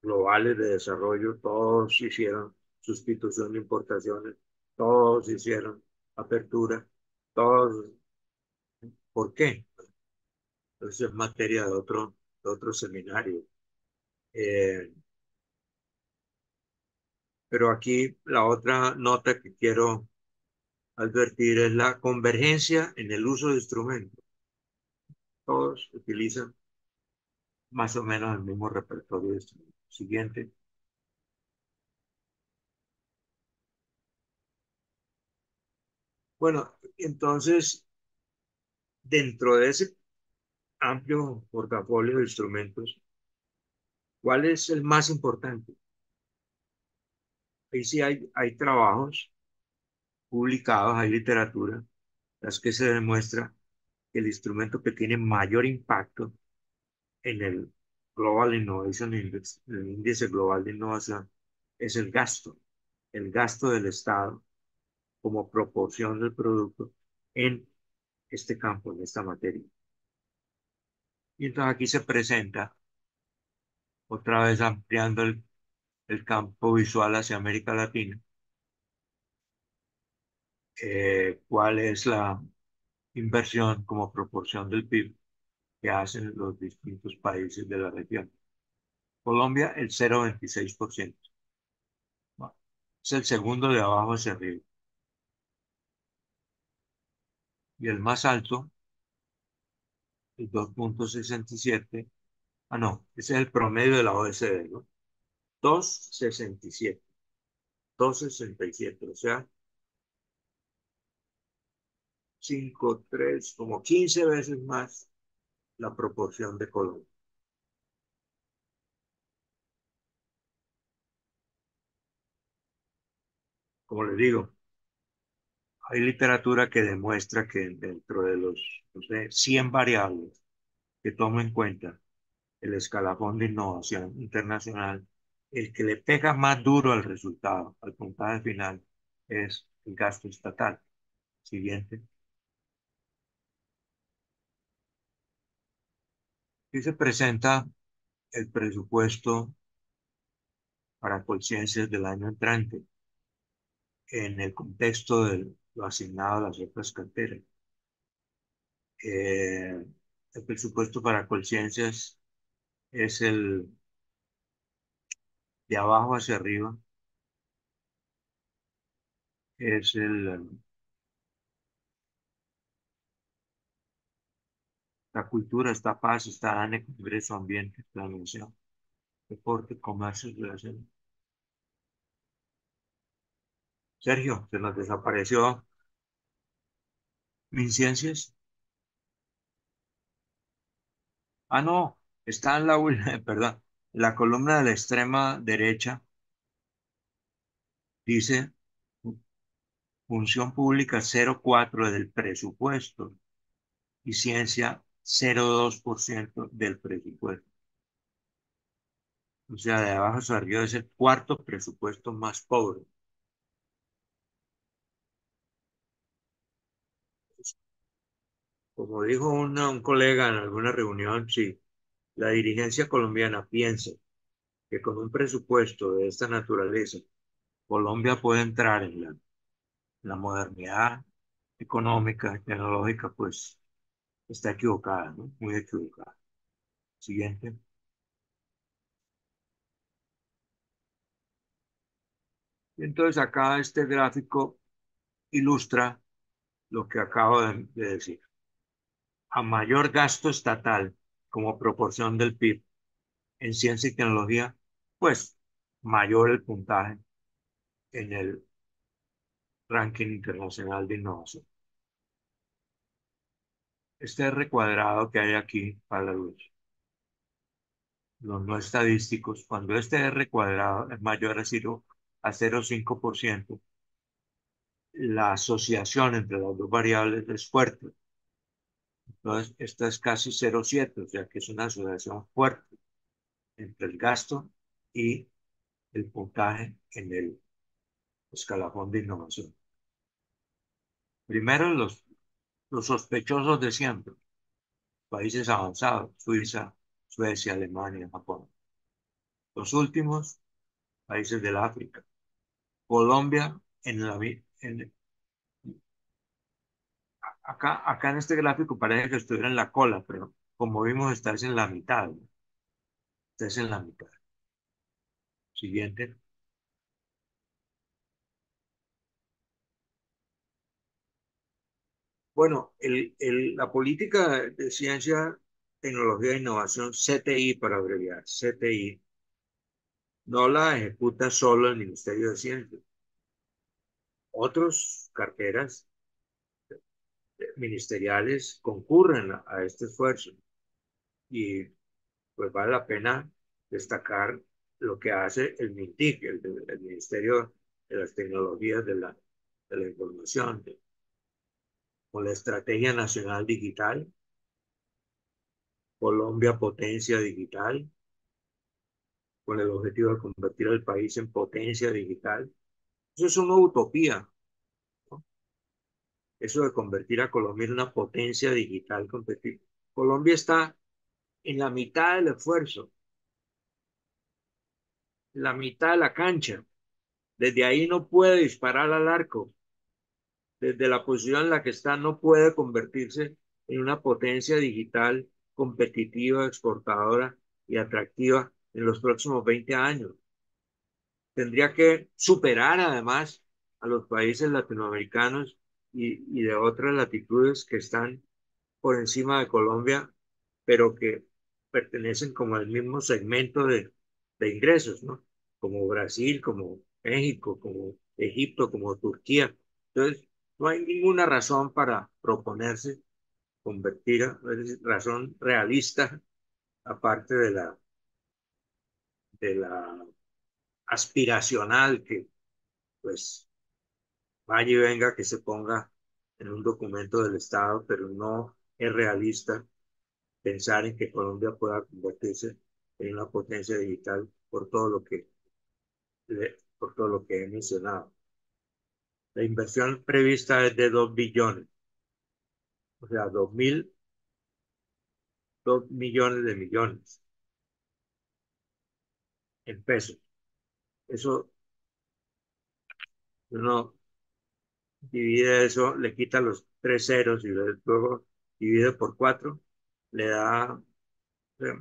globales de desarrollo, todos hicieron sustitución de importaciones, todos hicieron apertura, todos. ¿Por qué? Entonces es materia de otro seminario. Eh, pero aquí la otra nota que quiero advertir es la convergencia en el uso de instrumentos. Todos utilizan más o menos el mismo repertorio de instrumentos. Siguiente. Bueno, entonces, dentro de ese amplio portafolio de instrumentos, ¿cuál es el más importante? Ahí sí hay trabajos publicados, hay literatura, las que se demuestra que el instrumento que tiene mayor impacto en el Global Innovation Index, el índice global de innovación, es el gasto. el gasto del Estado como proporción del producto en este campo, en esta materia. Y entonces aquí se presenta, otra vez ampliando el campo visual hacia América Latina, cuál es la inversión como proporción del PIB que hacen los distintos países de la región. Colombia, el 0,26%. Bueno, es el segundo de abajo hacia arriba. Y el más alto, el 2,67. Ah, no, ese es el promedio de la OECD, ¿no? 2,67. 2,67, o sea, 5, 3, como 15 veces más la proporción de Colombia. Como les digo, hay literatura que demuestra que dentro de los, no sé, 100 variables que tomo en cuenta el escalafón de innovación internacional, el que le pega más duro al resultado, al puntaje final, es el gasto estatal. Siguiente. Aquí se presenta el presupuesto para Colciencias del año entrante en el contexto de lo asignado a las otras carteras. El presupuesto para Colciencias es el de abajo hacia arriba, es la cultura, está paz, está ANE, Congreso, Ambiente, Planeación, Deporte, Comercio, Relaciones. Sergio, se nos desapareció MinCiencias. Ah, no, está en la, perdón, la columna de la extrema derecha dice Función Pública 0,4 del presupuesto y Ciencia 0,2% del presupuesto. O sea, de abajo hacia arriba es el cuarto presupuesto más pobre. Como dijo un colega en alguna reunión, si la dirigencia colombiana piensa que con un presupuesto de esta naturaleza Colombia puede entrar en la modernidad económica y tecnológica, pues está equivocada, ¿no? Muy equivocada. Siguiente. Y entonces acá este gráfico ilustra lo que acabo de decir. A mayor gasto estatal como proporción del PIB en ciencia y tecnología, pues mayor el puntaje en el ranking internacional de innovación. Este recuadrado que hay aquí para los no estadísticos, cuando este R cuadrado es mayor a 0,5%, la asociación entre las dos variables es fuerte. Entonces, esta es casi 0,7, o sea que es una asociación fuerte entre el gasto y el puntaje en el escalafón de innovación. Primero, los sospechosos de siempre, países avanzados, Suiza, Suecia, Alemania, Japón. Los últimos, países del África. Colombia, acá en este gráfico parece que estuviera en la cola, pero como vimos, está en la mitad, ¿no? Está en la mitad. Siguiente. Bueno, la política de ciencia, tecnología e innovación, CTI para abreviar, CTI, no la ejecuta solo el Ministerio de Ciencia. Otros carteras ministeriales concurren a este esfuerzo y pues vale la pena destacar lo que hace el MINTIC, el Ministerio de las Tecnologías de la Información, con la Estrategia Nacional Digital, Colombia Potencia Digital, con el objetivo de convertir al país en potencia digital, Eso es una utopía, ¿no? Eso de convertir a Colombia en una potencia digital competitiva. Colombia está en la mitad del esfuerzo, la mitad de la cancha. Desde ahí no puede disparar al arco. Desde la posición en la que está no puede convertirse en una potencia digital competitiva, exportadora y atractiva en los próximos 20 años. Tendría que superar además a los países latinoamericanos y de otras latitudes que están por encima de Colombia, pero que pertenecen como al mismo segmento de ingresos, ¿no? Como Brasil, como México, como Egipto, como Turquía. Entonces, no hay ninguna razón para proponerse convertir, es decir, razón realista, aparte de la aspiracional que, pues, vaya y venga, que se ponga en un documento del Estado, pero no es realista pensar en que Colombia pueda convertirse en una potencia digital por todo lo que he mencionado. La inversión prevista es de 2 billones, o sea, 2.000 de millones en pesos. Eso, uno divide eso, le quita los tres ceros y luego divide por cuatro, le da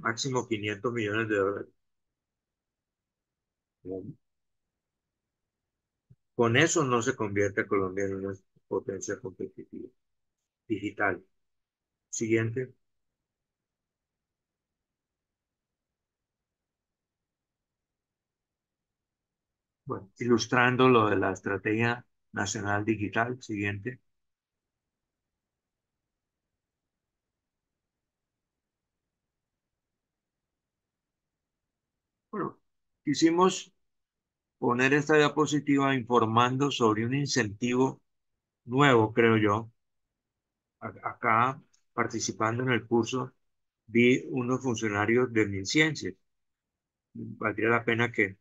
máximo 500 millones de dólares. Con eso no se convierte a Colombia en una potencia competitiva digital. Siguiente. Bueno, ilustrando lo de la Estrategia Nacional Digital. Siguiente. Bueno, quisimos poner esta diapositiva informando sobre un incentivo nuevo, creo yo. Acá, participando en el curso, vi unos funcionarios de MinCiencias. Valdría la pena que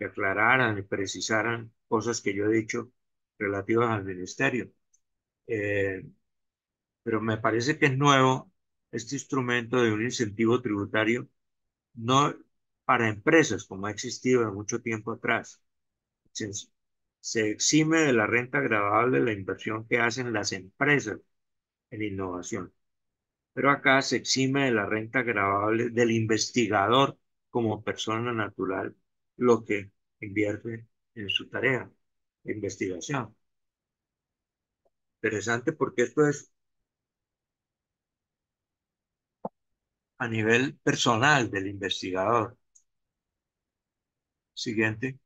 aclararan y precisaran cosas que yo he dicho relativas al ministerio. Eh, pero me parece que es nuevo este instrumento de un incentivo tributario, no para empresas, como ha existido de mucho tiempo atrás. Se, se exime de la renta gravable la inversión que hacen las empresas en innovación, pero acá se exime de la renta gravable del investigador como persona natural, lo que invierte en su tarea de investigación. Interesante porque esto es a nivel personal del investigador. Siguiente.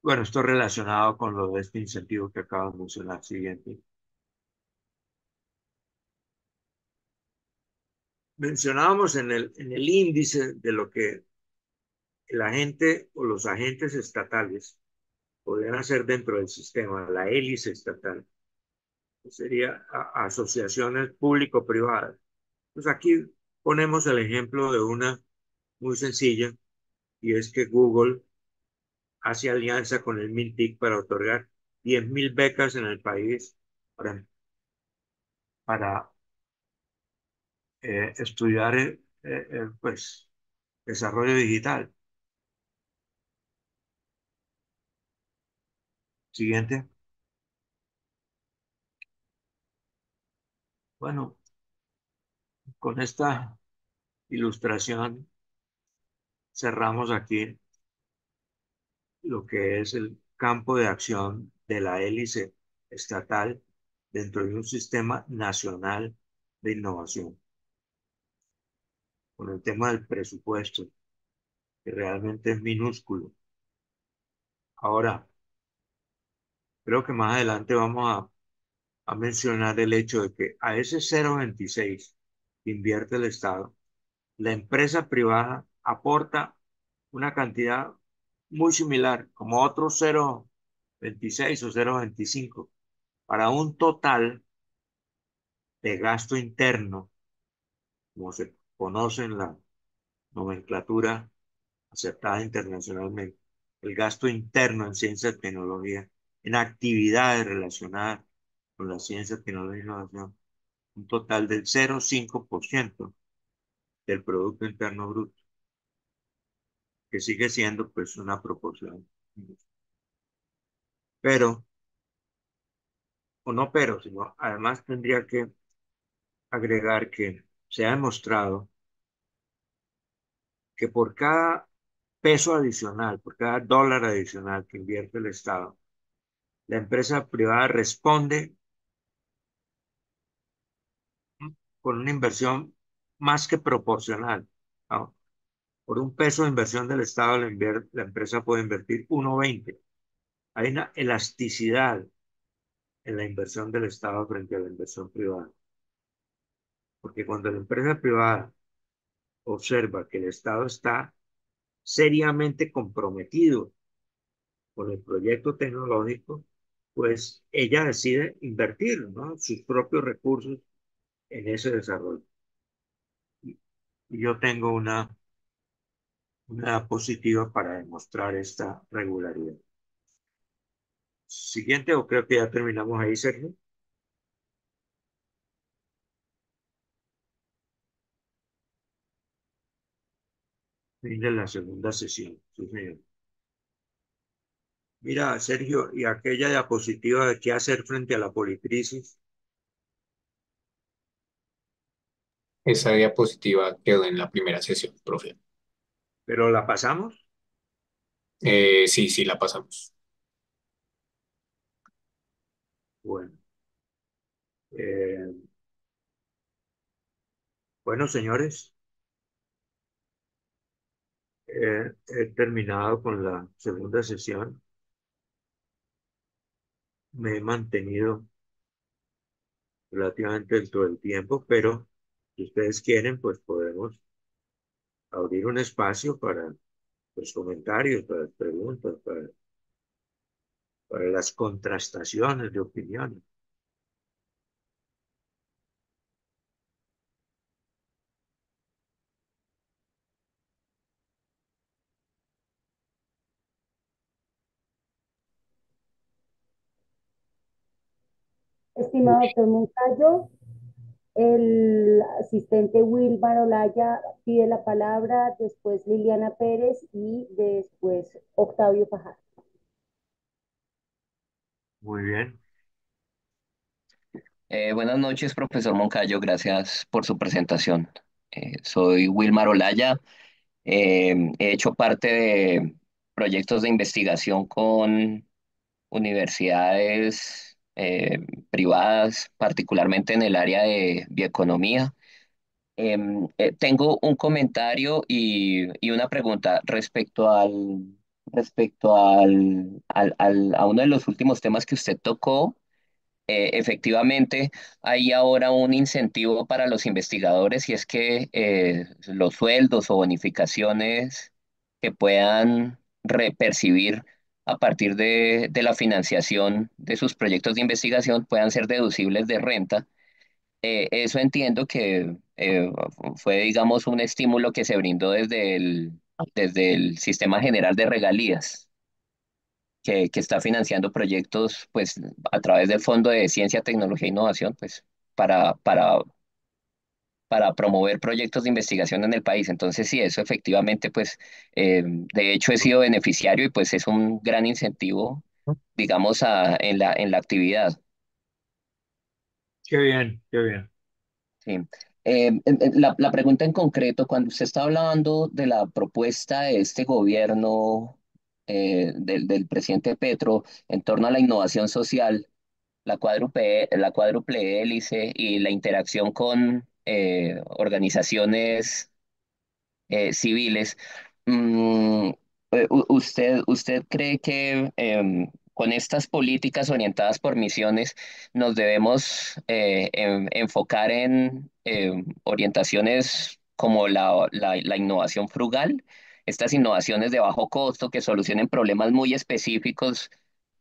Bueno, esto relacionado con lo de este incentivo que acabo de mencionar. Siguiente. Mencionábamos en el índice de lo que el agente o los agentes estatales podrían hacer dentro del sistema, la hélice estatal, que sería asociaciones público-privadas. Pues aquí ponemos el ejemplo de una muy sencilla, y es que Google hace alianza con el MINTIC para otorgar 10.000 becas en el país para estudiar pues, desarrollo digital. Siguiente. Bueno, con esta ilustración cerramos aquí lo que es el campo de acción de la hélice estatal dentro de un sistema nacional de innovación, con el tema del presupuesto, que realmente es minúsculo. Ahora, creo que más adelante vamos a mencionar el hecho de que a ese 0,26 que invierte el Estado, la empresa privada aporta una cantidad muy similar, como otro 0,26 o 0,25, para un total de gasto interno, como se conoce nomenclatura aceptada internacionalmente. El gasto interno en ciencia y tecnología, en actividades relacionadas con la ciencia, tecnología e innovación, un total del 0,5% del Producto Interno Bruto, que sigue siendo pues una proporción. Pero, o no pero, sino además tendría que agregar que se ha demostrado que por cada peso adicional, por cada dólar adicional que invierte el Estado, la empresa privada responde con una inversión más que proporcional, ¿no? Por un peso de inversión del Estado, la empresa puede invertir 1,20. Hay una elasticidad en la inversión del Estado frente a la inversión privada, porque cuando la empresa privada observa que el Estado está seriamente comprometido con el proyecto tecnológico, pues ella decide invertir, ¿no?, sus propios recursos en ese desarrollo. Y yo tengo una positiva para demostrar esta regularidad. Siguiente, o creo que ya terminamos ahí, Sergio. Fin de la segunda sesión. Sí, señor. Mira, Sergio, y aquella diapositiva de qué hacer frente a la policrisis, Esa diapositiva quedó en la primera sesión, profe. pero la pasamos. Sí, sí, la pasamos. Bueno, eh, bueno, señores, he terminado con la segunda sesión. Me he mantenido relativamente dentro del tiempo, pero si ustedes quieren, pues podemos abrir un espacio para los comentarios, para las preguntas, para las contrastaciones de opiniones. Estimado doctor Moncayo, el asistente Wilmar Olaya pide la palabra, después Liliana Pérez y después Octavio Fajardo. Muy bien. Buenas noches, profesor Moncayo. Gracias por su presentación. Soy Wilmar Olaya. He hecho parte de proyectos de investigación con universidades privadas, particularmente en el área de bioeconomía. Tengo un comentario y una pregunta respecto a uno de los últimos temas que usted tocó. Efectivamente, hay ahora un incentivo para los investigadores y es que los sueldos o bonificaciones que puedan percibir a partir de la financiación de sus proyectos de investigación puedan ser deducibles de renta. Eso entiendo que fue, digamos, un estímulo que se brindó desde el Sistema General de Regalías que está financiando proyectos pues a través del Fondo de Ciencia, Tecnología e Innovación, pues para, para, para promover proyectos de investigación en el país. Entonces, sí, eso efectivamente, pues, de hecho he sido beneficiario y pues es un gran incentivo, digamos, en la actividad. Qué bien, qué bien. Sí. La pregunta en concreto, cuando usted está hablando de la propuesta de este gobierno, del presidente Petro, en torno a la innovación social, la cuádruple hélice y la interacción con organizaciones civiles. Mm, ¿usted cree que con estas políticas orientadas por misiones nos debemos enfocar en orientaciones como la innovación frugal, estas innovaciones de bajo costo que solucionen problemas muy específicos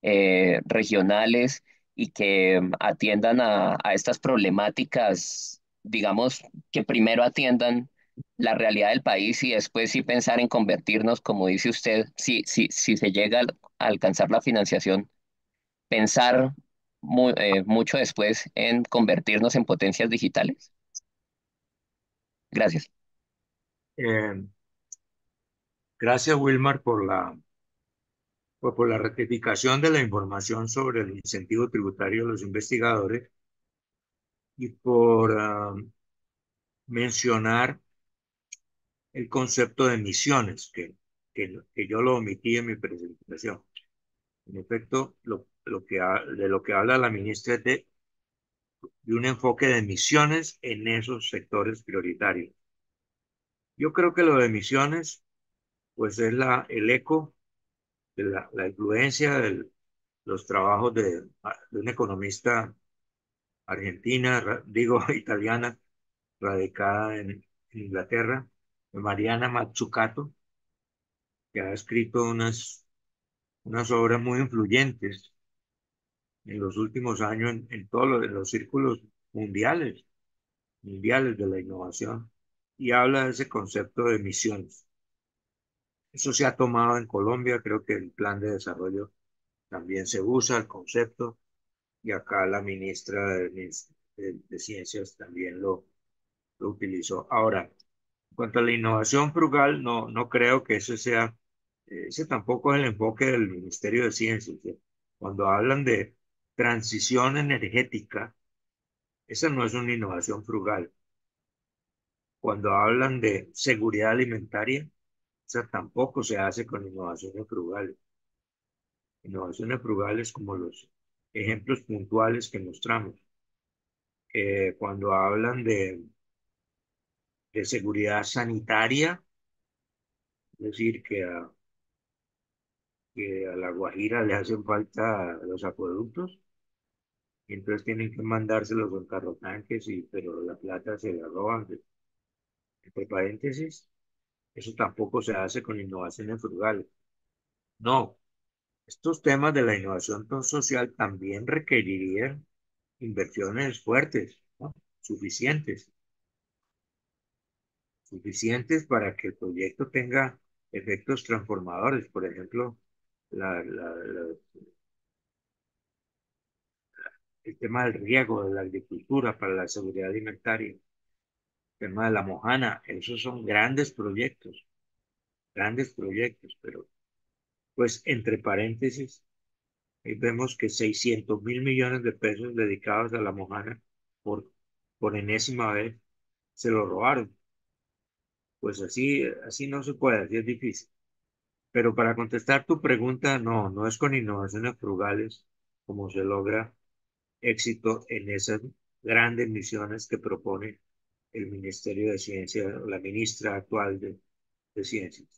regionales y que atiendan a estas problemáticas, digamos, que primero atiendan la realidad del país y después sí pensar en convertirnos, como dice usted, si se llega a alcanzar la financiación, pensar mucho después en convertirnos en potencias digitales? Gracias. Eh, Gracias, Wilmar, por la rectificación de la información sobre el incentivo tributario de los investigadores y por mencionar el concepto de emisiones, que yo lo omití en mi presentación. En efecto, de lo que habla la ministra es de un enfoque de emisiones en esos sectores prioritarios. Yo creo que lo de emisiones, pues es el eco de la influencia de los trabajos de una economista argentina, digo italiana, radicada en Inglaterra, Mariana Mazzucato, que ha escrito unas obras muy influyentes en los últimos años en todos en los círculos mundiales de la innovación, y habla de ese concepto de emisiones. Eso se ha tomado en Colombia, creo que el plan de desarrollo también se usa el concepto, y acá la ministra de Ciencias también lo utilizó. Ahora, en cuanto a la innovación frugal, no creo que ese tampoco es el enfoque del Ministerio de Ciencias. Cuando hablan de transición energética, esa no es una innovación frugal. Cuando hablan de seguridad alimentaria, esa tampoco se hace con innovaciones frugales. Innovaciones frugales como los ejemplos puntuales que mostramos. Cuando hablan de seguridad sanitaria, es decir, que a La Guajira le hacen falta los acueductos, y entonces tienen que mandárselos con carrotanques, pero la plata se la roban, entre paréntesis. Eso tampoco se hace con innovaciones frugales. No, estos temas de la innovación social también requerirían inversiones fuertes, ¿no? Suficientes, suficientes para que el proyecto tenga efectos transformadores. Por ejemplo, la, la- la- el tema del riego, de la agricultura para la seguridad alimentaria, el tema de la mojana, esos son grandes proyectos, pero pues entre paréntesis, ahí vemos que 600.000 millones de pesos dedicados a la mojana por, por enésima vez se lo robaron. Pues así no se puede, así es difícil. Pero para contestar tu pregunta, no es con innovaciones frugales como se logra éxito en esas grandes misiones que propone el Ministerio de Ciencia, la ministra actual de Ciencias.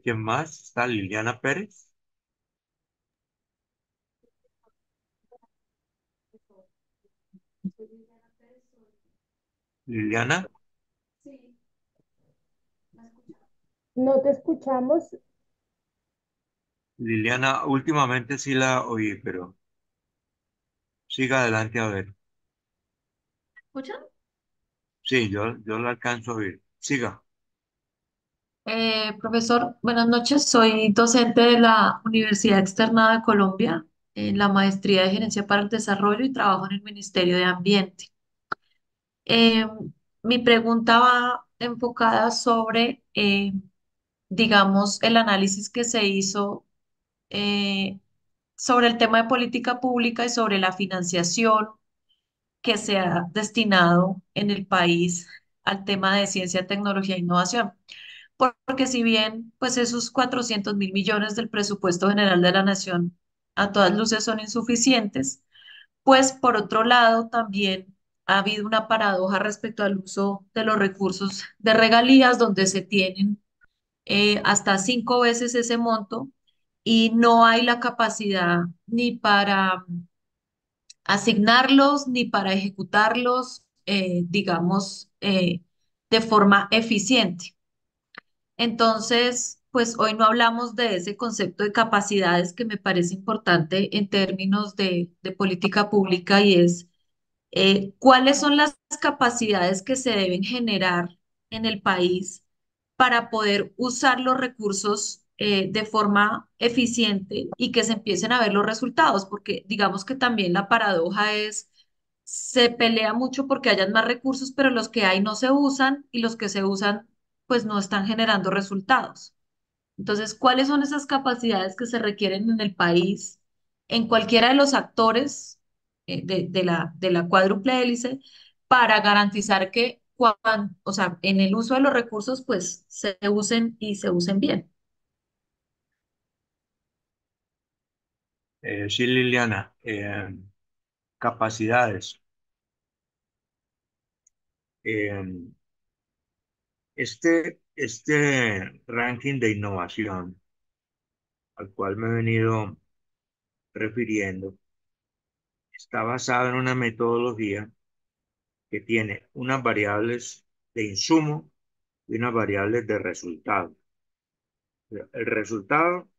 ¿Quién más? Está Liliana Pérez. Liliana, No te escuchamos. Liliana, últimamente sí la oí, pero siga adelante a ver. ¿Escuchan? Sí, yo la alcanzo a oír. Siga. Profesor, buenas noches. Soy docente de la Universidad Externada de Colombia en la Maestría de Gerencia para el Desarrollo y trabajo en el Ministerio de Ambiente. Eh, Mi pregunta va enfocada sobre, digamos, el análisis que se hizo eh, sobre el tema de política pública y sobre la financiación que se ha destinado en el país al tema de ciencia, tecnología e innovación. Porque si bien pues esos 400.000 millones del presupuesto general de la nación a todas luces son insuficientes, pues por otro lado también ha habido una paradoja respecto al uso de los recursos de regalías, donde se tienen hasta 5 veces ese monto y no hay la capacidad ni para asignarlos ni para ejecutarlos, digamos, de forma eficiente. Entonces, pues hoy no hablamos de ese concepto de capacidades que me parece importante en términos de política pública y es cuáles son las capacidades que se deben generar en el país para poder usar los recursos de forma eficiente y que se empiecen a ver los resultados, porque digamos que también la paradoja es, se pelea mucho porque hayan más recursos, pero los que hay no se usan y los que se usan pues no están generando resultados. Entonces, ¿cuáles son esas capacidades que se requieren en el país, en cualquiera de los actores de la cuádruple hélice, para garantizar que, o sea, en el uso de los recursos, pues se usen y se usen bien? Sí, Liliana, capacidades. Eh, este ranking de innovación al cual me he venido refiriendo está basado en una metodología que tiene unas variables de insumo y unas variables de resultado. El resultado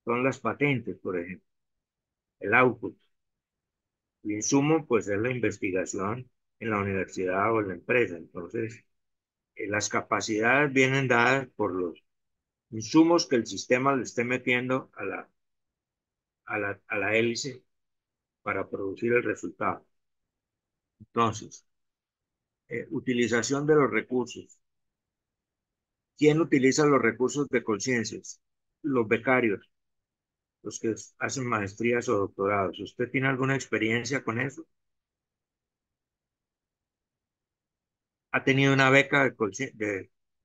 son las patentes, por ejemplo, el output. El insumo, pues, es la investigación en la universidad o en la empresa. Entonces, las capacidades vienen dadas por los insumos que el sistema le esté metiendo a la hélice para producir el resultado. Entonces, utilización de los recursos. ¿Quién utiliza los recursos de conciencias? Los becarios, los que hacen maestrías o doctorados. ¿Usted tiene alguna experiencia con eso? ¿Ha tenido una beca de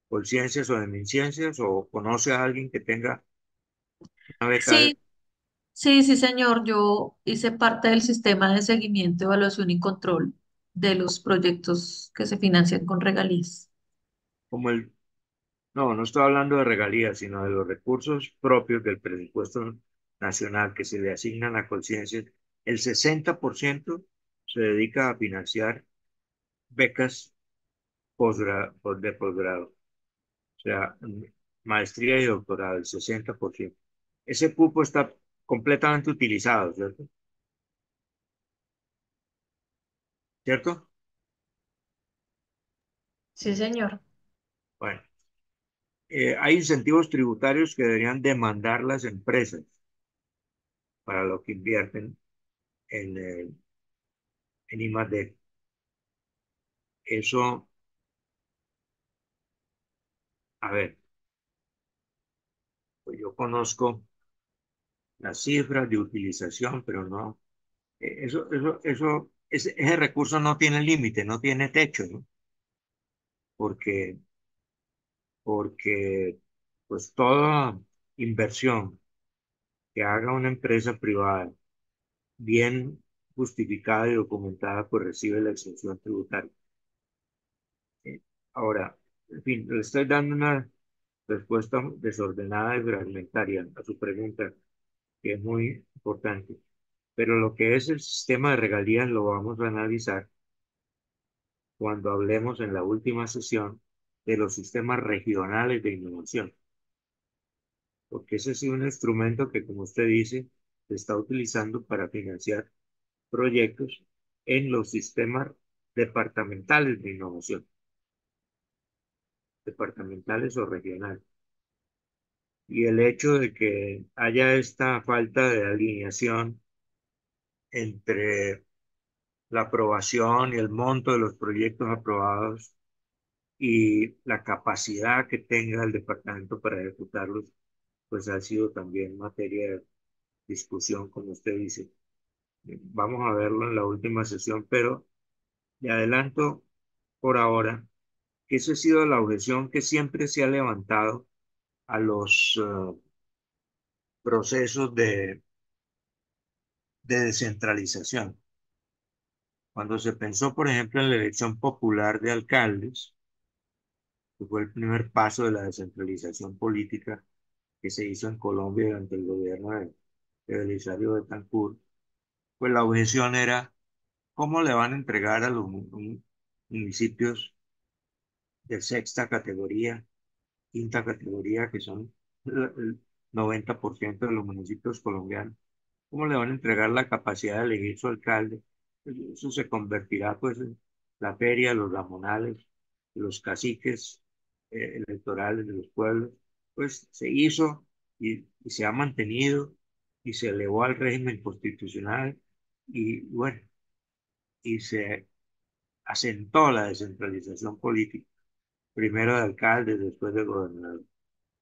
conciencias o de MinCiencias o conoce a alguien que tenga una beca de... Sí, sí, sí, señor. Yo hice parte del sistema de seguimiento, evaluación y control de los proyectos que se financian con regalías. como el... No, no estoy hablando de regalías, sino de los recursos propios del presupuesto nacional que se le asignan a conciencias. El 60% se dedica a financiar becas de posgrado. O sea, maestría y doctorado, el 60%. Ese cupo está completamente utilizado, ¿cierto? ¿Cierto? Sí, señor. Bueno, hay incentivos tributarios que deberían demandar las empresas para lo que invierten en I+D. Eso, a ver, pues yo conozco las cifras de utilización, pero no, ese recurso no tiene límite, no tiene techo, ¿no? Porque porque pues toda inversión que haga una empresa privada bien justificada y documentada, pues recibe la exención tributaria. ¿Sí? Ahora, en fin, le estoy dando una respuesta desordenada y fragmentaria a su pregunta, que es muy importante. Pero lo que es el sistema de regalías lo vamos a analizar cuando hablemos en la última sesión de los sistemas regionales de innovación. Porque ese es un instrumento que, como usted dice, se está utilizando para financiar proyectos en los sistemas departamentales de innovación, departamentales o regionales. Y el hecho de que haya esta falta de alineación entre la aprobación y el monto de los proyectos aprobados y la capacidad que tenga el departamento para ejecutarlos, pues ha sido también materia de discusión, como usted dice. Vamos a verlo en la última sesión, pero le adelanto por ahora que esa ha sido la objeción que siempre se ha levantado a los procesos de descentralización. Cuando se pensó, por ejemplo, en la elección popular de alcaldes, que fue el primer paso de la descentralización política que se hizo en Colombia durante el gobierno de Belisario Betancur, pues la objeción era, ¿cómo le van a entregar a los municipios de sexta categoría, quinta categoría, que son el 90% de los municipios colombianos. ¿Cómo le van a entregar la capacidad de elegir su alcalde? Pues eso se convertirá pues en la feria, los ramonales, los caciques electorales de los pueblos. Pues se hizo y se ha mantenido y se elevó al régimen constitucional y bueno, y se asentó la descentralización política, primero de alcaldes, después de gobernadores.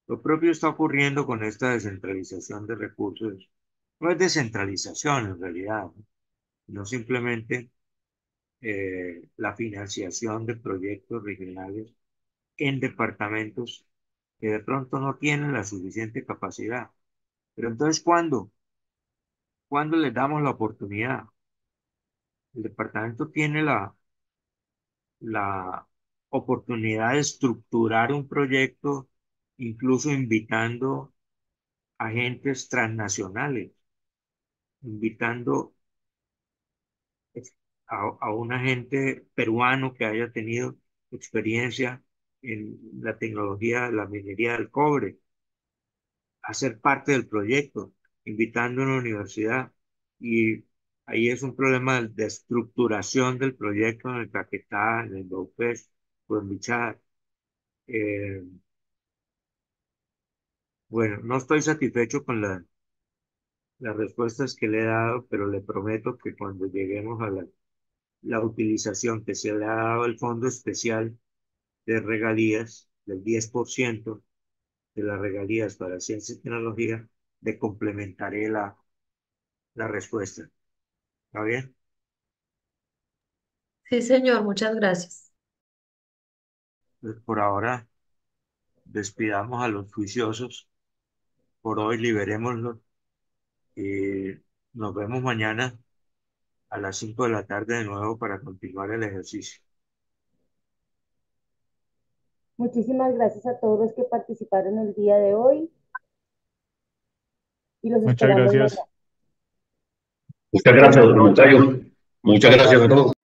Lo propio está ocurriendo con esta descentralización de recursos. No es descentralización en realidad, ¿no? No simplemente la financiación de proyectos regionales en departamentos que de pronto no tienen la suficiente capacidad. Pero entonces, ¿cuándo? ¿Cuándo les damos la oportunidad? El departamento tiene la oportunidad de estructurar un proyecto, incluso invitando agentes transnacionales, invitando a un agente peruano que haya tenido experiencia en la tecnología de la minería del cobre, a ser parte del proyecto, invitando a una universidad. Y ahí es un problema de estructuración del proyecto en el Caquetá, en el Baupés o en Bichada. Eh, bueno, no estoy satisfecho con las respuestas que le he dado, pero le prometo que cuando lleguemos a la utilización que se le ha dado al Fondo Especial de Regalías, del 10% de las regalías para ciencia y tecnología, le complementaré la respuesta. ¿Está bien? Sí, señor, muchas gracias. Pues por ahora despidamos a los juiciosos, por hoy liberémoslos y nos vemos mañana a las 5 de la tarde de nuevo para continuar el ejercicio. Muchísimas gracias a todos los que participaron el día de hoy y los Muchas esperamos mañana. gracias. Muchas gracias, doctor Montayo. Muchas Muchas gracias a gracias. todos.